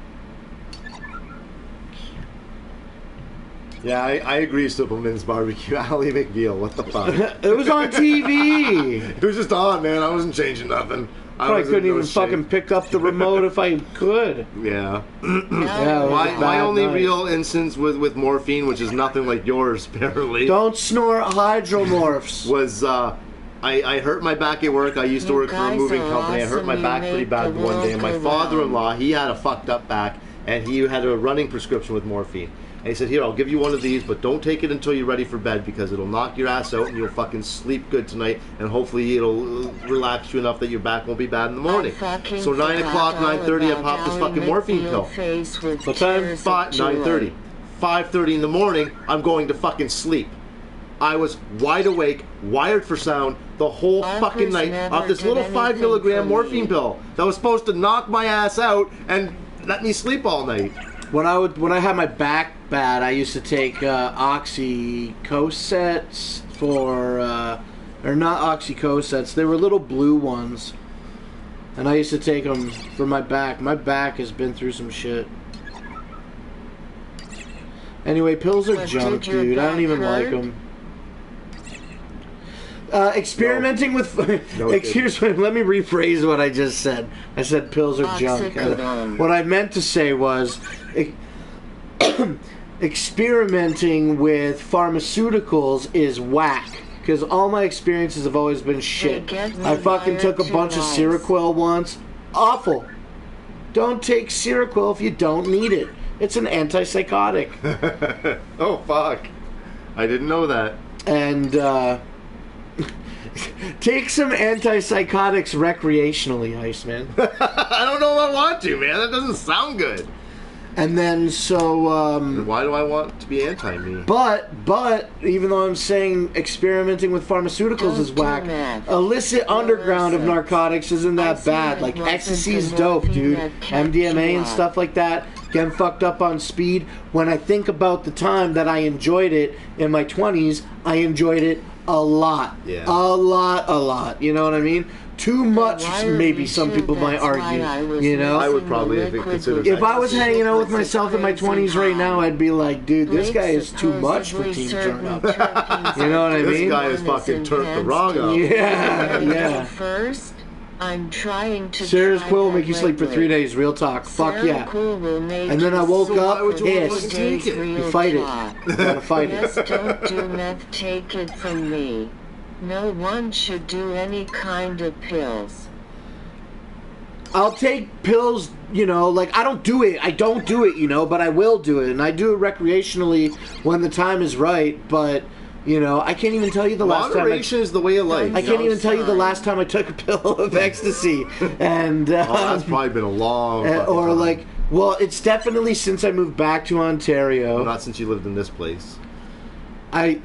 Yeah, I agree, Superman's Barbecue. Ally McBeal, what the fuck? It was on TV. It was just on, man. I wasn't changing nothing. I couldn't even fucking pick up the remote if I could. Yeah. Yeah, my only real instance with morphine, which is nothing like yours, apparently. Don't snort hydromorphs. Was I hurt my back at work. I used to work for a moving company. I hurt my back pretty bad one day. And my father-in-law, he had a fucked up back, and he had a running prescription with morphine. And he said, here, I'll give you one of these, but don't take it until you're ready for bed, because it'll knock your ass out and you'll fucking sleep good tonight, and hopefully it'll relax you enough that your back won't be bad in the morning. So 9 o'clock, 9:30, I popped this fucking morphine pill. What time? 9:30. 5:30 in the morning, I'm going to fucking sleep. I was wide awake, wired for sound, the whole fucking night off this little 5 milligram morphine pill that was supposed to knock my ass out and let me sleep all night. When I had my back bad, I used to take oxycosets or not oxycosets. They were little blue ones, and I used to take them for my back. My back has been through some shit. Anyway, pills are junk, dude. I don't even like them. Experimenting with... Here's what, let me rephrase what I just said. I said pills are junk. What I meant to say was experimenting with pharmaceuticals is whack. Because all my experiences have always been shit. I fucking took a bunch of Seroquel once. Awful. Don't take Seroquel if you don't need it. It's an antipsychotic. Oh, fuck. I didn't know that. And, take some antipsychotics recreationally, Iceman. I don't know if I want to, man. That doesn't sound good. And then, so, why do I want to be anti-me? But, even though I'm saying experimenting with pharmaceuticals is whack, illicit underground of narcotics isn't that bad. Like, ecstasy's dope, dude. MDMA and stuff like that. Getting fucked up on speed. When I think about the time that I enjoyed it in my 20s, I enjoyed it a lot. Yeah. A lot. You know what I mean? Too much, maybe some people might argue. You know, I would probably if it considered. if I was hanging out with myself in my 20s right now, I'd be like, dude, this guy is too much for Team Turn Up. You know what I mean? This guy is fucking turned the wrong up. Yeah. First, I'm trying to. Sarah's Quill will make you sleep for 3 days. Real talk. Fuck yeah. And then I woke up pissed. You fight it. You gotta fight it. Just don't do meth. Take it from me. No one should do any kind of pills. I'll take pills, you know, like I don't do it, you know, but I will do it. And I do it recreationally when the time is right, but, you know, I can't even tell you the last time. Moderation is the way of life. I can't even tell you the last time I took a pill of ecstasy. And that's probably been a long or time. like, well, it's definitely since I moved back to Ontario. Well, not since you lived in this place. I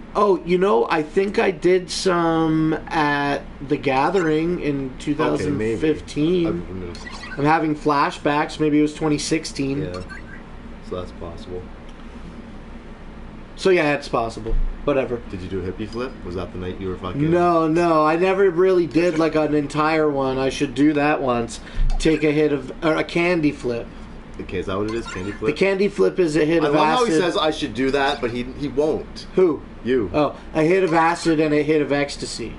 think I did some at the Gathering in 2015. Okay, I'm having flashbacks. Maybe it was 2016. Yeah, so that's possible. So yeah, it's possible. Whatever. Did you do a hippie flip? Was that the night you were fucking? No, I never really did like an entire one. I should do that once. Take a hit of or a candy flip. Okay, is that what it is? Candy flip? The candy flip is a hit of acid. I love how he says I should do that, but he won't. Who? You. Oh, a hit of acid and a hit of ecstasy.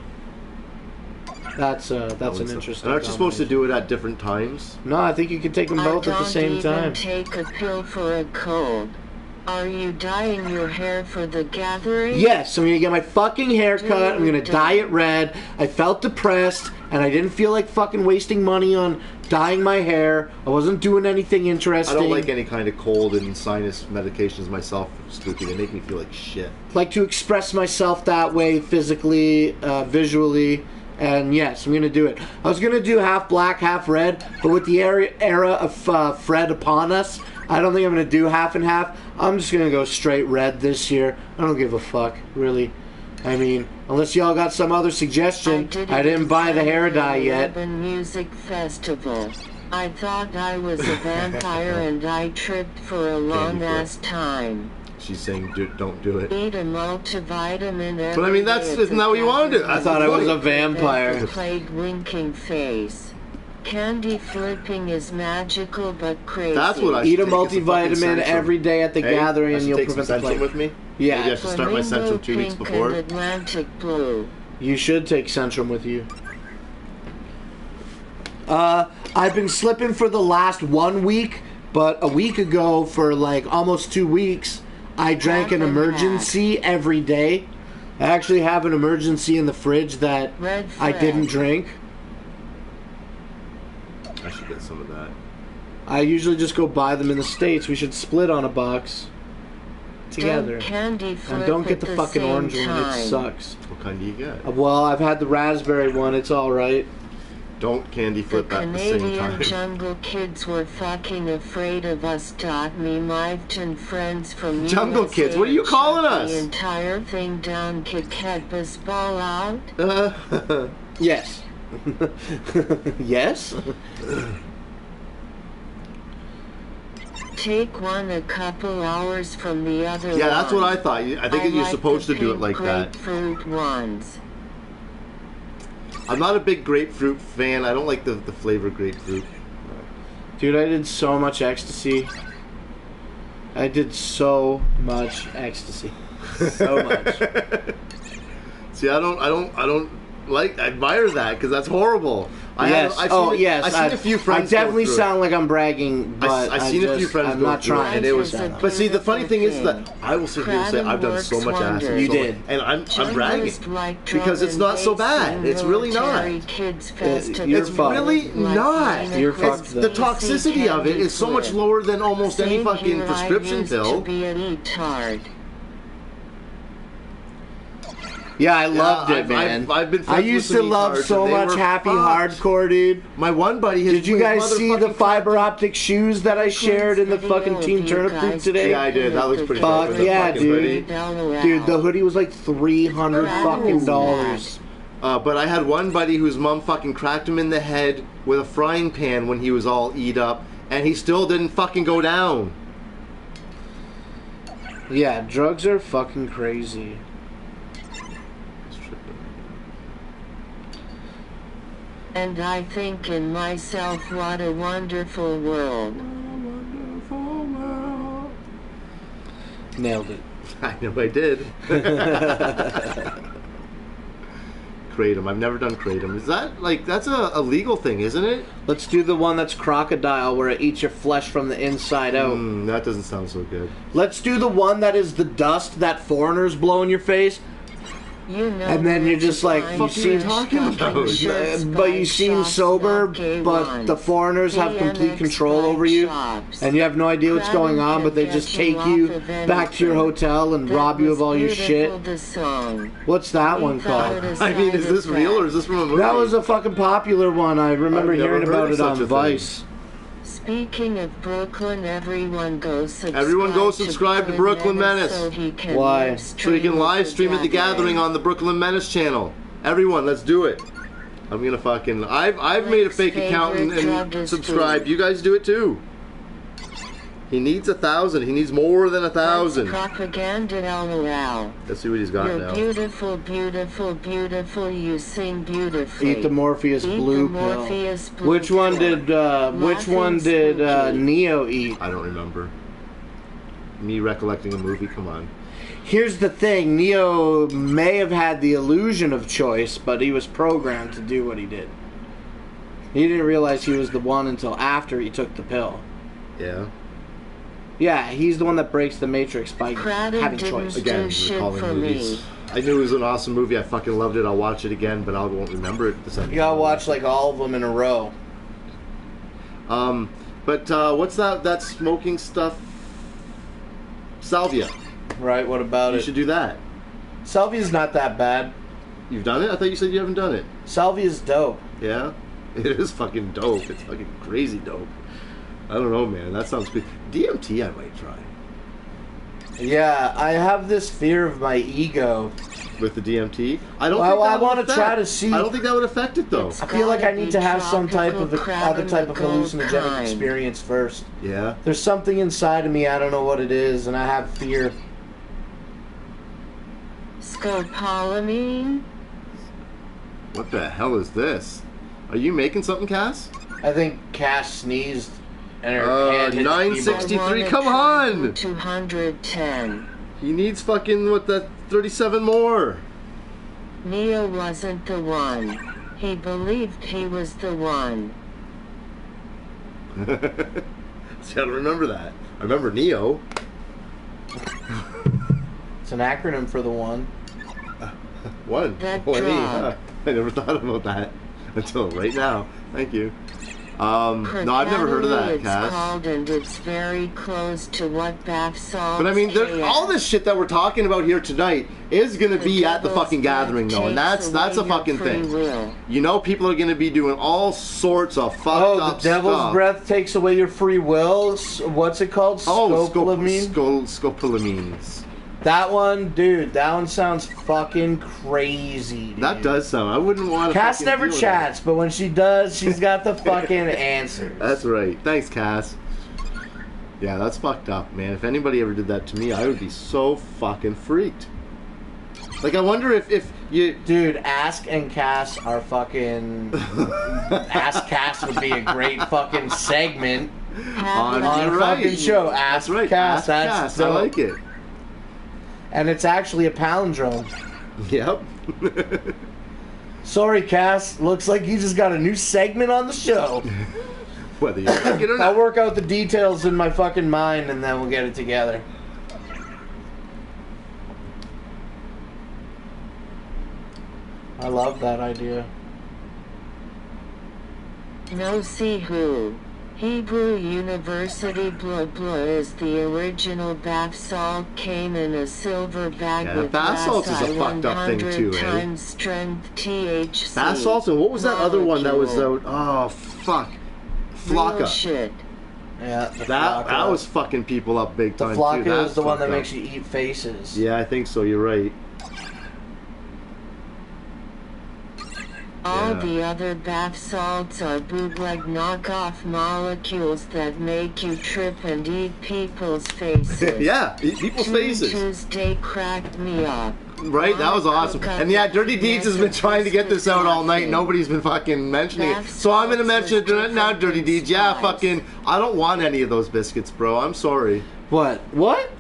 That's an interesting. And aren't you supposed to do it at different times? No, I think you can take them both at the same time. Take a pill for a cold. Are you dyeing your hair for the Gathering? Yes, I'm gonna get my fucking hair cut. I'm gonna dye it red. I felt depressed, and I didn't feel like fucking wasting money on dyeing my hair. I wasn't doing anything interesting. I don't like any kind of cold and sinus medications myself, Spooky. They make me feel like shit. Like to express myself that way physically, visually, and yes, I'm gonna do it. I was gonna do half black, half red, but with the era of Fred upon us, I don't think I'm gonna do half and half. I'm just gonna go straight red this year. I don't give a fuck, really. I mean, unless y'all got some other suggestion, I didn't buy the hair dye yet. Music festival. I thought I was a vampire and I tripped for a long ass time. She's saying don't do it. Eat a multivitamin. But I mean, isn't that what you want to do? I thought I was a vampire. Played winking face. Candy flipping is magical but crazy. That's what I should eat a multivitamin every day at the Gathering and you'll prevent the plague. With me? Yeah. Maybe I should start my Centrum 2 weeks before. Atlantic blue. You should take Centrum with you. I've been slipping for the last 1 week, but a week ago for like almost 2 weeks, I drank an emergency every day. I actually have an emergency in the fridge that I didn't drink. I should get some of that. I usually just go buy them in the States. We should split on a box together. And don't get the fucking orange one. It sucks. What kind do you get? Well, I've had the raspberry one. It's all right. Don't candy flip at the same time. Canadian jungle kids were fucking afraid of us. Me, my 10 friends from Jungle USA kids? What are you calling us? The entire thing down. Kiketbas ball out. Yes. Yes? Take one a couple hours from the other. Yeah, that's what I thought. I think you're supposed to do it like that. Grapefruit ones. I'm not a big grapefruit fan. I don't like the flavor grapefruit. Dude, I did so much ecstasy. I did so much ecstasy. So much. See, I don't I admire that because that's horrible. Yes. I've seen a few friends. I definitely sound like I'm bragging, but I've seen a few friends. I'm not trying. And it was. But see, the funny thing is that I will sit here and say I've done so much acid. You did, and I'm bragging because it's not so bad. It's really not. It's really not. You're fucked. The toxicity of it is so much lower than almost any fucking prescription pill. Yeah, I loved it, man. I've been I used to love so much Happy Hardcore, dude. My one buddy. Did you guys see the fiber optic shoes that I shared in the fucking Team Turnip group today? Yeah, I did. That was pretty. Fuck yeah, dude. Dude, the hoodie was like $300 fucking dollars. But I had one buddy whose mom fucking cracked him in the head with a frying pan when he was all eat up, and he still didn't fucking go down. Yeah, drugs are fucking crazy. And I think in myself, what a wonderful world. Nailed it. I know I did. Kratom. I've never done Kratom. Is that, like, that's a legal thing, isn't it? Let's do the one that's crocodile, where it eats your flesh from the inside out. That doesn't sound so good. Let's do the one that is the dust that foreigners blow in your face. You know, And then you're just like, you seem but you seem sober, but the foreigners have complete control over you, and you have no idea what's going on, but they just take you back to your hotel and rob you of all your shit. What's that one called? I mean, is this real or is this from a movie? That was a fucking popular one. I remember hearing about it on Vice. Speaking of Brooklyn, everyone go subscribe to Brooklyn Menace. Why? So you can live stream at the gathering on the Brooklyn Menace channel. Everyone, let's do it. I'm gonna fucking... I've made a fake account and subscribed. You guys do it too. He needs 1,000. He needs more than 1,000. Propaganda, LOL. Let's see what he's got now. You're beautiful, beautiful, beautiful. You sing beautifully. Eat the Morpheus blue pill. Which one did Neo eat? I don't remember. Me recollecting a movie. Come on. Here's the thing. Neo may have had the illusion of choice, but he was programmed to do what he did. He didn't realize he was the one until after he took the pill. Yeah. Yeah, he's the one that breaks the Matrix by having choice. Again, recalling movies. I knew it was an awesome movie. I fucking loved it. I'll watch it again, but I won't remember it the second. You gotta watch like all of them in a row. But what's that smoking stuff? Salvia. Right, what about it? You should do that. Salvia's not that bad. You've done it? I thought you said you haven't done it. Salvia's dope. Yeah? It is fucking dope. It's fucking crazy dope. I don't know, man. That sounds good. DMT I might try. Yeah, I have this fear of my ego. With the DMT? I want to try to see. I don't think that would affect it, though. I feel like I need to have some type of other type of hallucinogenic experience first. Yeah? There's something inside of me, I don't know what it is, and I have fear. Scopolamine? What the hell is this? Are you making something, Cass? I think Cass sneezed and her hand hit 963, come on! 210. He needs fucking, 37 more. Neo wasn't the one. He believed he was the one. See, I don't remember that. I remember Neo. It's an acronym for the one. One. That I never thought about that until right now. Thank you. No, I've never heard of that, it's Cass. called, and it's very close to what bath salts. But I mean, all this shit that we're talking about here tonight is going to be at the fucking gathering, though, and that's a fucking thing. You know, people are going to be doing all sorts of fucked up stuff. The devil's breath takes away your free will. What's it called? Scopolamine? Scopolamines. That one, dude, that one sounds fucking crazy, dude. That does sound. I wouldn't want to. Cass never chats, but when she does, she's got the fucking answers. That's right. Thanks, Cass. Yeah, that's fucked up, man. If anybody ever did that to me, I would be so fucking freaked. Like, I wonder if you... Dude, Ask and Cass are fucking... Ask Cass would be a great fucking segment on a fucking show. Ask Cass, that's dope. I like it. And it's actually a palindrome. Yep. Sorry, Cass. Looks like you just got a new segment on the show. Whether you like it or not. I'll work out the details in my fucking mind, and then we'll get it together. I love that idea. No, see who. Hebrew University blah blah is the original bath salt, came in a silver bag with bath salts is a fucked up thing too, times strength THC. Bath salts, and what was that other one that was out? Oh fuck, Flocka. Real shit. Yeah, that was fucking people up big time. The Flocka too. is the one that makes you eat faces. Yeah, I think so. You're right. All All the other bath salts are bootleg knockoff molecules that make you trip and eat people's faces. Yeah, eat people's faces. Tuesday cracked me up. Right, that was awesome. And yeah, Dirty Deeds has been trying to get this out all night. Nobody's been fucking mentioning it. So I'm gonna mention it now, Dirty Deeds. Yeah, fucking, I don't want any of those biscuits, bro. I'm sorry. What?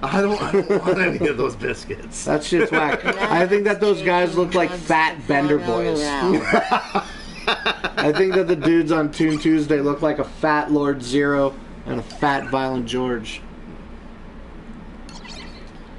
I don't want any of those biscuits. That shit's whack. I think that those guys look like fat Bender boys. I think that the dudes on Toon Tuesday look like a fat Lord Zero and a fat Violent George.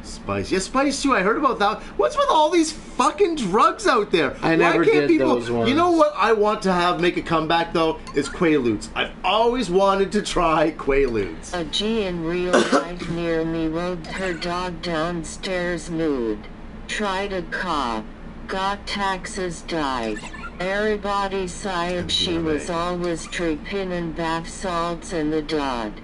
Spice. Yeah, Spice too. I heard about that. What's with all these fucking drugs out there? I never did those ones. You know what I want to make a comeback though? Is Quaaludes. I've always wanted to try Quaaludes. A G in real life near me rode her dog downstairs mood. Tried a cop. Got taxes, died. Everybody sighed she was always tripping in bath salts and the dud.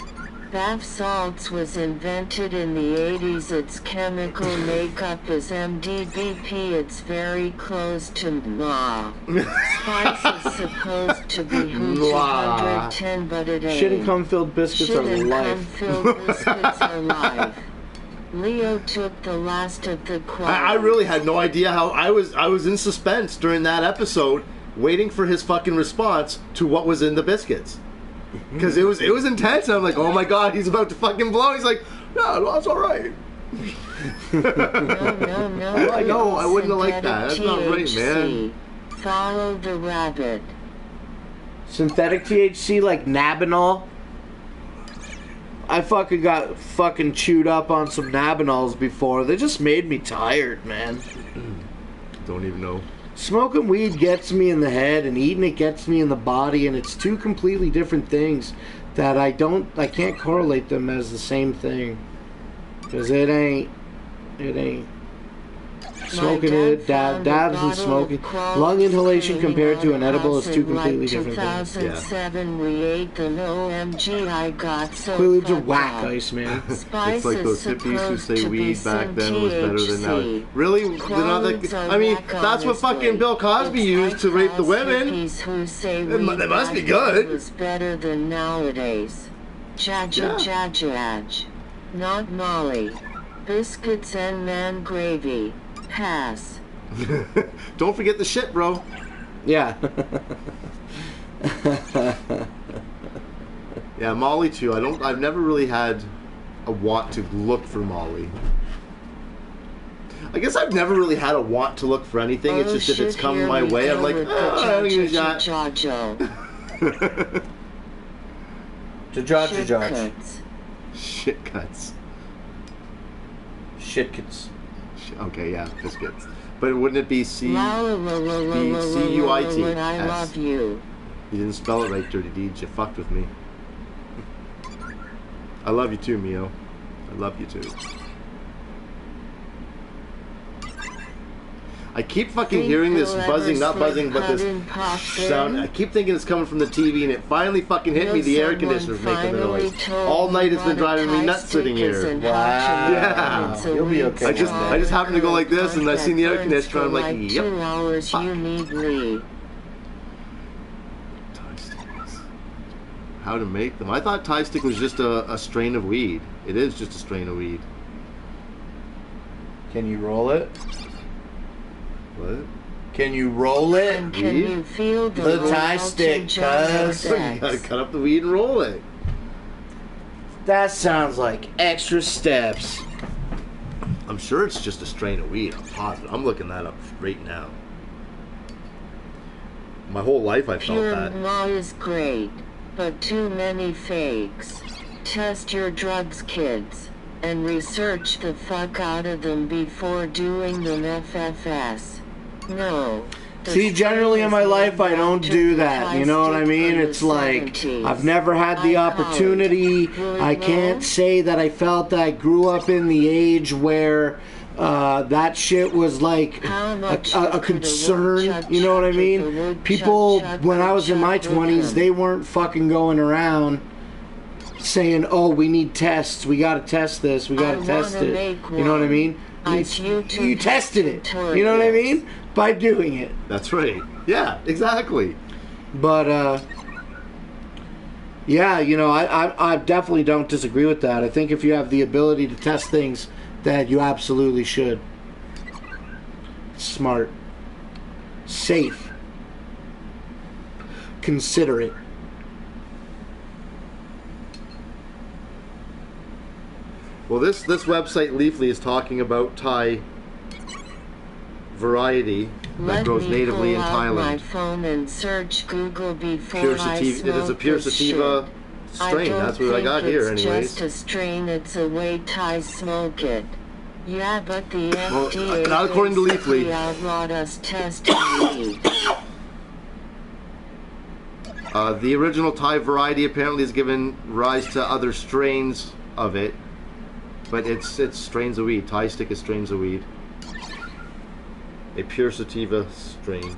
Bath salts was invented in the 80s. Its chemical makeup is MDBP. It's very close to MA. Spice is supposed to be hooch 110, but it ain't. Shit and cum-filled biscuits are life. Shit and cum-filled biscuits are life. Leo took the last of the quotes. I really had no idea how I was in suspense during that episode, waiting for his fucking response to what was in the biscuits. Because it was intense. And I'm like, oh my god, he's about to fucking blow. He's like, no, that's all right. No. I know, I wouldn't have liked that. That's not right, man. Follow the rabbit. Synthetic THC like Nabinol. I fucking got fucking chewed up on some Nabinols before. They just made me tired, man. Don't even know. Smoking weed gets me in the head and eating it gets me in the body, and it's two completely different things that I can't correlate them as the same thing. Because it ain't. Smoking it, dabs and smoking. Lung inhalation compared to an edible is two completely different things. 2007 we ate them. OMG, I got so Quaaludes are whack, Iceman. It's like those hippies who say weed back then was better than now. Really? I mean, that's what fucking Bill Cosby used to rape the women. They must be good. It was better than nowadays. Jaj. Not Molly. Biscuits and man gravy. Pass. Don't forget the shit, bro. Yeah. Yeah, Molly too. I've never really had a want to look for Molly. I guess I've never really had a want to look for anything. It's just if it's come my way, I'm like, oh, I don't use that. Shit cuts. Shitkits. Okay, yeah, biscuits. But wouldn't it be C-U-I-T? I love you. You didn't spell it right, Dirty Deeds. You fucked with me. I love you too, Mio. I love you too. I keep fucking hearing this buzzing, not buzzing, but this sound. I keep thinking it's coming from the TV, and it finally fucking hit me. The air conditioner's making the noise. All night it's been driving me nuts sitting here. Wow. Yeah. You'll be okay. I just happened to go like this, and I seen the air conditioner, and I'm like, yep. 2 hours you need leave. Tie sticks. How to make them? I thought tie stick was just a strain of weed. It is just a strain of weed. Can you roll it? What? Can you roll it? And can you feel The tie stick, cuz. You gotta cut up the weed and roll it. That sounds like extra steps. I'm sure it's just a strain of weed. I'm positive. I'm looking that up right now. My whole life I felt Pure that. law is great, but too many fakes. Test your drugs, kids, and research the fuck out of them before doing them FFS. No. See, generally in my life, I don't do that. You know what I mean? It's like, I've never had the opportunity. I can't say that I felt that I grew up in the age where that shit was like a concern. You know what I mean? People, when I was in my 20s, they weren't fucking going around saying, "Oh, we need tests. We got to test this. We got to test it." You know what I mean? You tested it. You know what I mean? By doing it. That's right. Yeah, exactly. But yeah, you know, I definitely don't disagree with that. I think if you have the ability to test things, that you absolutely should. Smart. Safe. Considerate. Well, this website Leafly is talking about Thai variety that grows natively in Thailand. My phone and search Google before Pure I sativa. It is a pure sativa strain. That's what I got here, anyways. It's just a strain. It's a way Thai smoke it. Yeah, but the FDA not according to Leafly. outlawed us testing weed. The original Thai variety apparently has given rise to other strains of it, but it's strains of weed. Thai stick is strains of weed. A pure sativa strain.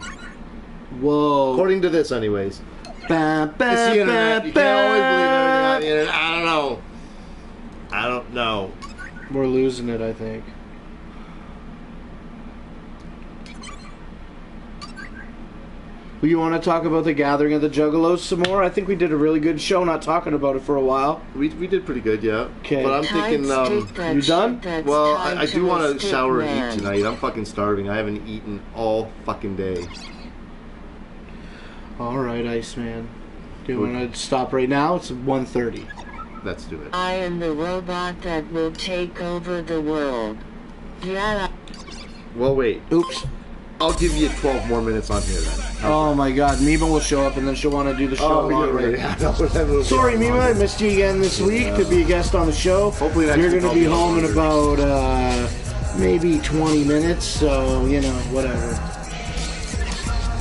Whoa. According to this, anyways. Ba, ba, It's the internet. You ba, can't always believe everything ba. on the internet. I don't know. I don't know. We're losing it, I think. Well, you want to talk about the gathering of the Juggalos some more? I think we did a really good show not talking about it for a while. We did pretty good, yeah. Okay. But I'm thinking, you done? well, I do want to shower and eat tonight. I'm fucking starving. I haven't eaten all fucking day. All right, Iceman. Do you want to stop right now? It's 1:30. Let's do it. I am the robot that will take over the world. Yeah. Well, wait. Oops. I'll give you 12 more minutes on here then. Oh my God, Mima will show up and then she'll want to do the show. Oh, you're right. Sorry, Mima, I missed you again this week to be a guest on the show. Hopefully next you're week going to be I'll be home in longer. about maybe 20 minutes, so you know, whatever.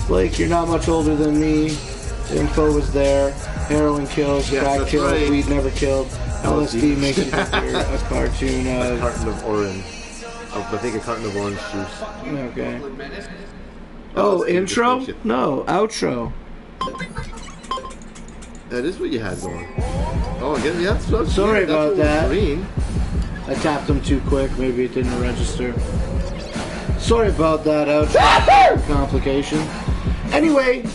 Blake, you're not much older than me. The info was there. Heroin kills, Yes, crack that's kills, right. weed never killed. LSD makes you think you're a cartoon A of. carton of orange. Oh, I think a carton of orange juice. Okay. Oh, let's do intro? this bullshit. No, outro. That is what you had going. Oh, again, yeah, that's Sorry that's about what was that. green. I tapped them too quick. Maybe it didn't register. Sorry about that outro complication. Anyway,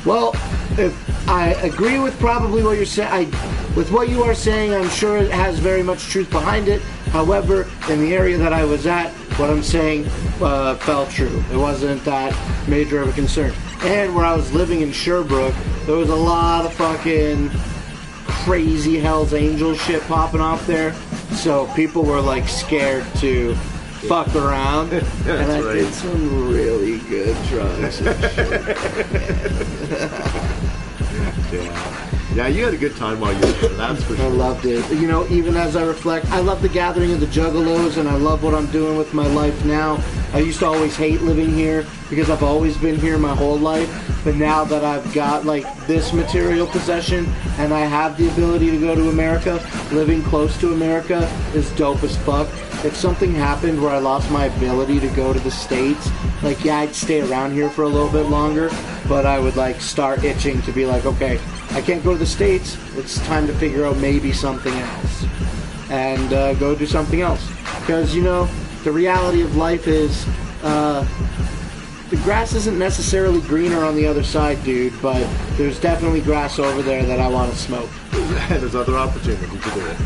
well, if I agree with probably what you're saying. With what you are saying, I'm sure it has very much truth behind it. However, in the area that I was at, what I'm saying fell true. It wasn't that major of a concern. And where I was living in Sherbrooke, there was a lot of fucking crazy Hell's Angel shit popping off there. So people were like scared to fuck around. And I right. did some really good drugs. Yeah, you had a good time while you were there, that's for I sure. loved it. You know, even as I reflect, I love the gathering of the Juggalos, and I love what I'm doing with my life now. I used to always hate living here because I've always been here my whole life. But now that I've got like this material possession and I have the ability to go to America, living close to America is dope as fuck. If something happened where I lost my ability to go to the States, like yeah, I'd stay around here for a little bit longer, but I would like start itching to be like, okay, I can't go to the States. It's time to figure out maybe something else and go do something else. Because, you know, the reality of life is the grass isn't necessarily greener on the other side, dude, but there's definitely grass over there that I want to smoke. There's other opportunity to do it.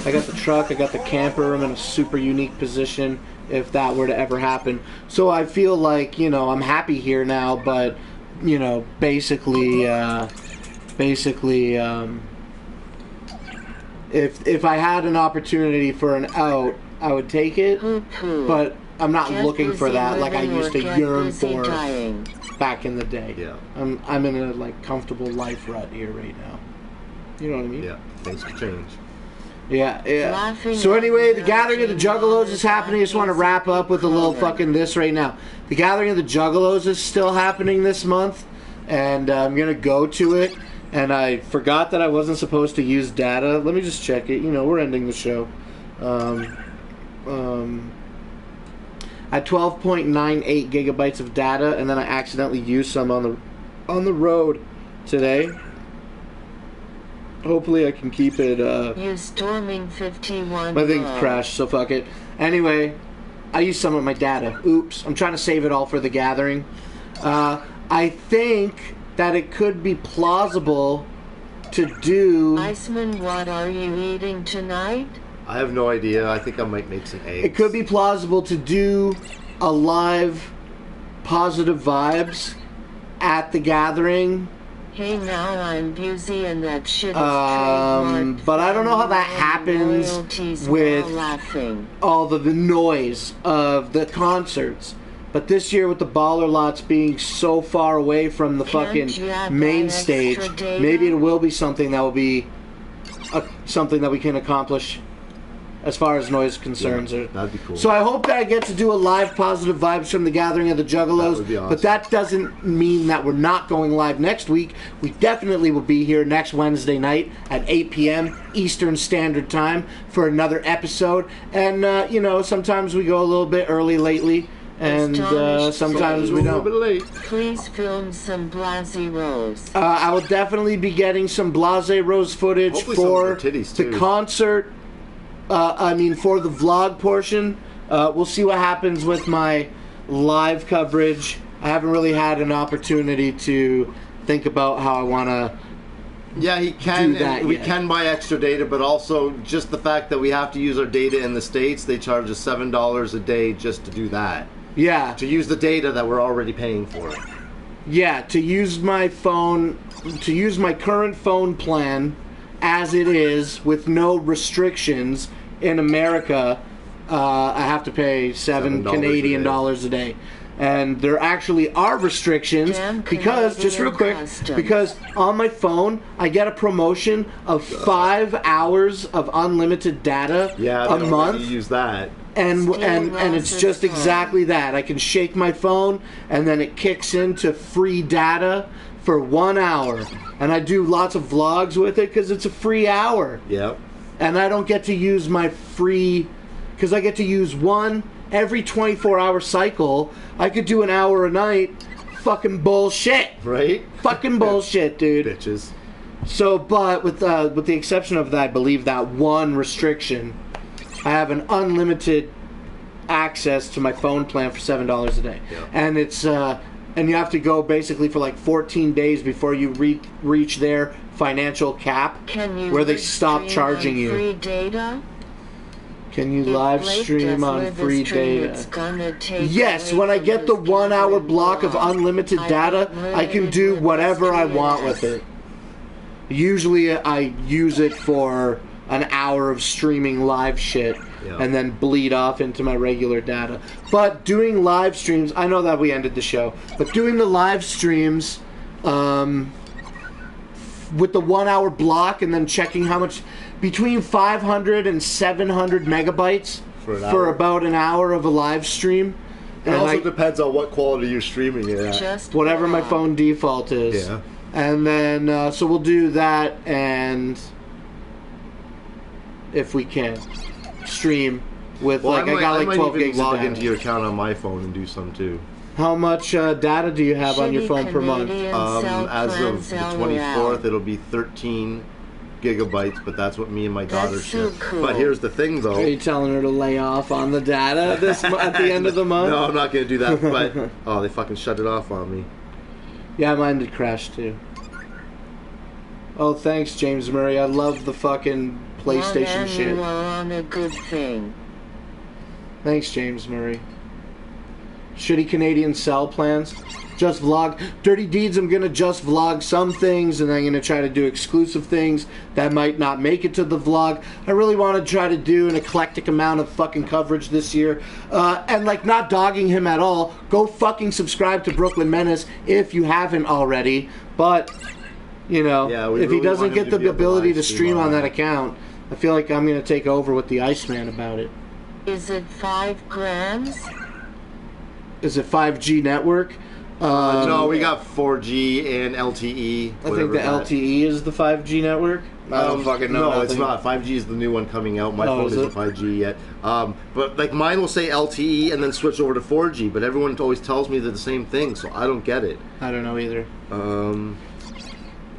I got the truck, I got the camper, I'm in a super unique position if that were to ever happen. So I feel like, you know, I'm happy here now, but, you know, basically, if I had an opportunity for an out, I would take it, but I'm not looking for that like I used to yearn for back in the day. Yeah. I'm in a like comfortable life rut here right now. You know what I mean? Yeah, things can change. Yeah. So anyway, the gathering of the Juggalos is happening. I just want to wrap up with a little fucking this right now. The gathering of the Juggalos is still happening this month, and I'm gonna go to it. And I forgot that I wasn't supposed to use data. Let me just check it. You know, we're ending the show. At 12.98 gigabytes of data, and then I accidentally used some on the road today. Hopefully I can keep it. You storming 51. My thing crashed, so fuck it. Anyway, I used some of my data. Oops. I'm trying to save it all for the gathering. I think that it could be plausible to do... Iceman, what are you eating tonight? I have no idea. I think I might make some eggs. It could be plausible to do a live positive vibes at the gathering. Hey, now I'm busy and that shit is trademarked. But I don't know how that happens with all the noise of the concerts. But this year with the baller lots being so far away from the fucking main stage, maybe it will be something that will be something that we can accomplish as far as noise concerns. Yeah, that'd be cool. So I hope that I get to do a live positive vibes from the gathering of the Juggalos. That would be awesome. But that doesn't mean that we're not going live next week. We definitely will be here next Wednesday night at 8 p.m. Eastern Standard Time for another episode. And, sometimes we go a little bit early lately. And sometimes we don't. Please film some Blase Rose. I will definitely be getting some Blase Rose footage Hopefully for titties, the concert. For the vlog portion. We'll see what happens with my live coverage. I haven't really had an opportunity to think about how I want to. Yeah, he can. Do that we yet. can buy extra data, but also just the fact that we have to use our data in the States, they charge us $7 a day just to do that. Yeah. To use the data that we're already paying for. Yeah, to use my phone, to use my current phone plan as it is with no restrictions in America, I have to pay $7 Canadian dollars a day. And there actually are restrictions because, just real quick, because on my phone I get a promotion of 5 hours of unlimited data a month. Use that. And it's just exactly that. I can shake my phone and then it kicks into free data for 1 hour. And I do lots of vlogs with it because it's a free hour. Yep. And I don't get to use my free, because I get to use one every 24-hour cycle. I could do an hour a night. Fucking bullshit. Right? Fucking bullshit, dude. Bitches. So, but with the exception of that, I believe that one restriction, I have an unlimited access to my phone plan for $7 a day. Yeah. And it's and you have to go basically for like 14 days before you reach their financial cap where they stop charging you. Free data? Can you live stream on free data? Yes, when I get the 1 hour block of unlimited data, I can do whatever I want with it. Usually I use it for an hour of streaming live shit and then bleed off into my regular data. But doing live streams, I know that we ended the show, but doing the live streams with the 1 hour block and then checking how much, between 500 and 700 megabytes for about an hour of a live stream. It also depends on what quality you're streaming it at. Whatever my phone default is. Yeah. And then, so we'll do that, and if we can, stream with, I got like 12 gigs of log data. into your account on my phone and do some too. How much data do you have on your phone per month? As of the 24th, it'll be 13 gigabytes, but that's what me and my daughter share. Cool. But here's the thing, though. Are you telling her to lay off on the data at the end of the month? No, I'm not going to do that, but, they fucking shut it off on me. Yeah, mine did crash too. Oh, thanks, James Murray. I love the fucking PlayStation shit. You are on a good thing. Thanks, James Murray. Shitty Canadian cell plans. Just vlog. Dirty Deeds, I'm going to just vlog some things, and I'm going to try to do exclusive things that might not make it to the vlog. I really want to try to do an eclectic amount of fucking coverage this year. And, not dogging him at all. Go fucking subscribe to Brooklyn Menace if you haven't already. But, if he doesn't get the ability to stream on that account, I feel like I'm going to take over with the Iceman about it. Is it 5 grams? Is it 5G network? No, we got 4G and LTE. I think the LTE is the 5G network. I don't fucking know. No, it's not. 5G is the new one coming out. My phone isn't 5G yet. But mine will say LTE and then switch over to 4G. But everyone always tells me they're the same thing, so I don't get it. I don't know either.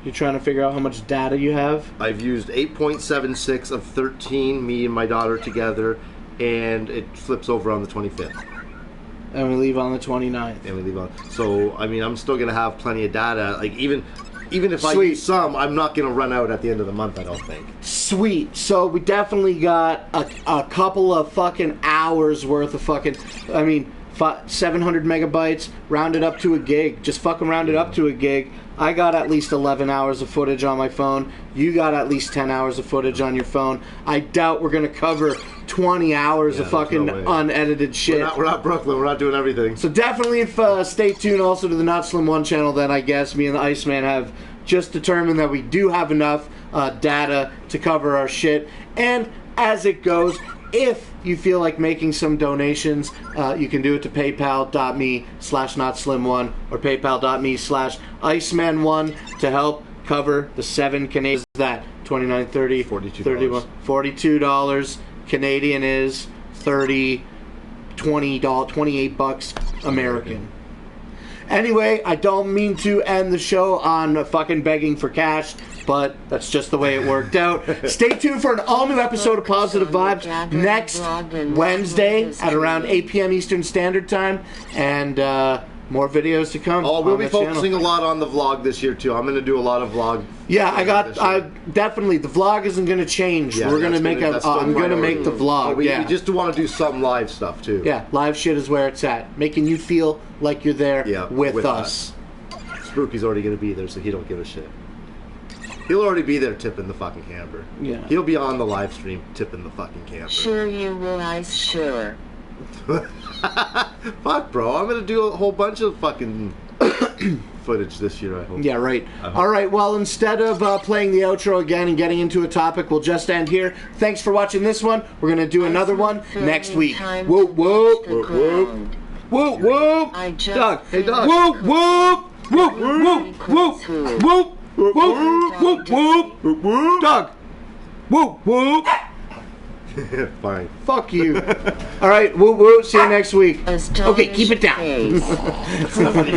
You're trying to figure out how much data you have? I've used 8.76 of 13, me and my daughter together, and it flips over on the 25th. And we leave on the 29th. And we leave on. So, I mean, I'm still going to have plenty of data. Like, even if I Sweet. use some, I'm not going to run out at the end of the month, I don't think. Sweet. So we definitely got a couple of fucking hours worth of fucking, 700 megabytes, rounded up to a gig. Just fucking rounded up to a gig. I got at least 11 hours of footage on my phone. You got at least 10 hours of footage on your phone. I doubt we're going to cover 20 hours of fucking unedited shit. We're not Brooklyn. We're not doing everything. So definitely stay tuned also to the Not Slim 1 channel. Then I guess me and the Iceman have just determined that we do have enough data to cover our shit. And as it goes, if you feel like making some donations, you can do it to paypal.me/notslim1 or paypal.me/Iceman1 to help cover the 7 Canadian. That $29, $30, $42. $31, $42 Canadian is $30, $20, $28 American. Anyway, I don't mean to end the show on fucking begging for cash, but that's just the way it worked out. Stay tuned for an all-new episode of Positive Vibes next Wednesday at around 8 p.m. Eastern Standard Time, and more videos to come. Oh, we'll be focusing a lot on the vlog this year, too. I'm going to do a lot of vlog. Yeah, definitely. The vlog isn't going to change. Yeah, we're going to make I'm going to make the vlog. We just want to do some live stuff, too. Yeah, live shit is where it's at. Making you feel like you're there with us. Spooky's already going to be there, so he don't give a shit. He'll already be there tipping the fucking camper. Yeah. He'll be on the live stream tipping the fucking camper. Sure you will, Ice, sure. Fuck, bro. I'm going to do a whole bunch of fucking footage this year, I hope. Yeah, right. All right, well, instead of playing the outro again and getting into a topic, we'll just end here. Thanks for watching this one. We're going to do another one next week. Whoop, whoop, whoop, whoop. Whoop, whoop. Doug. Hey, Doug. Whoop, whoop. Whoop, whoop, whoop, whoop. Whoop, whoop, whoop, whoop. Doug. Whoop, whoop. Fine. Fuck you. All right, whoop, whoop. See you next week. Okay, keep it down.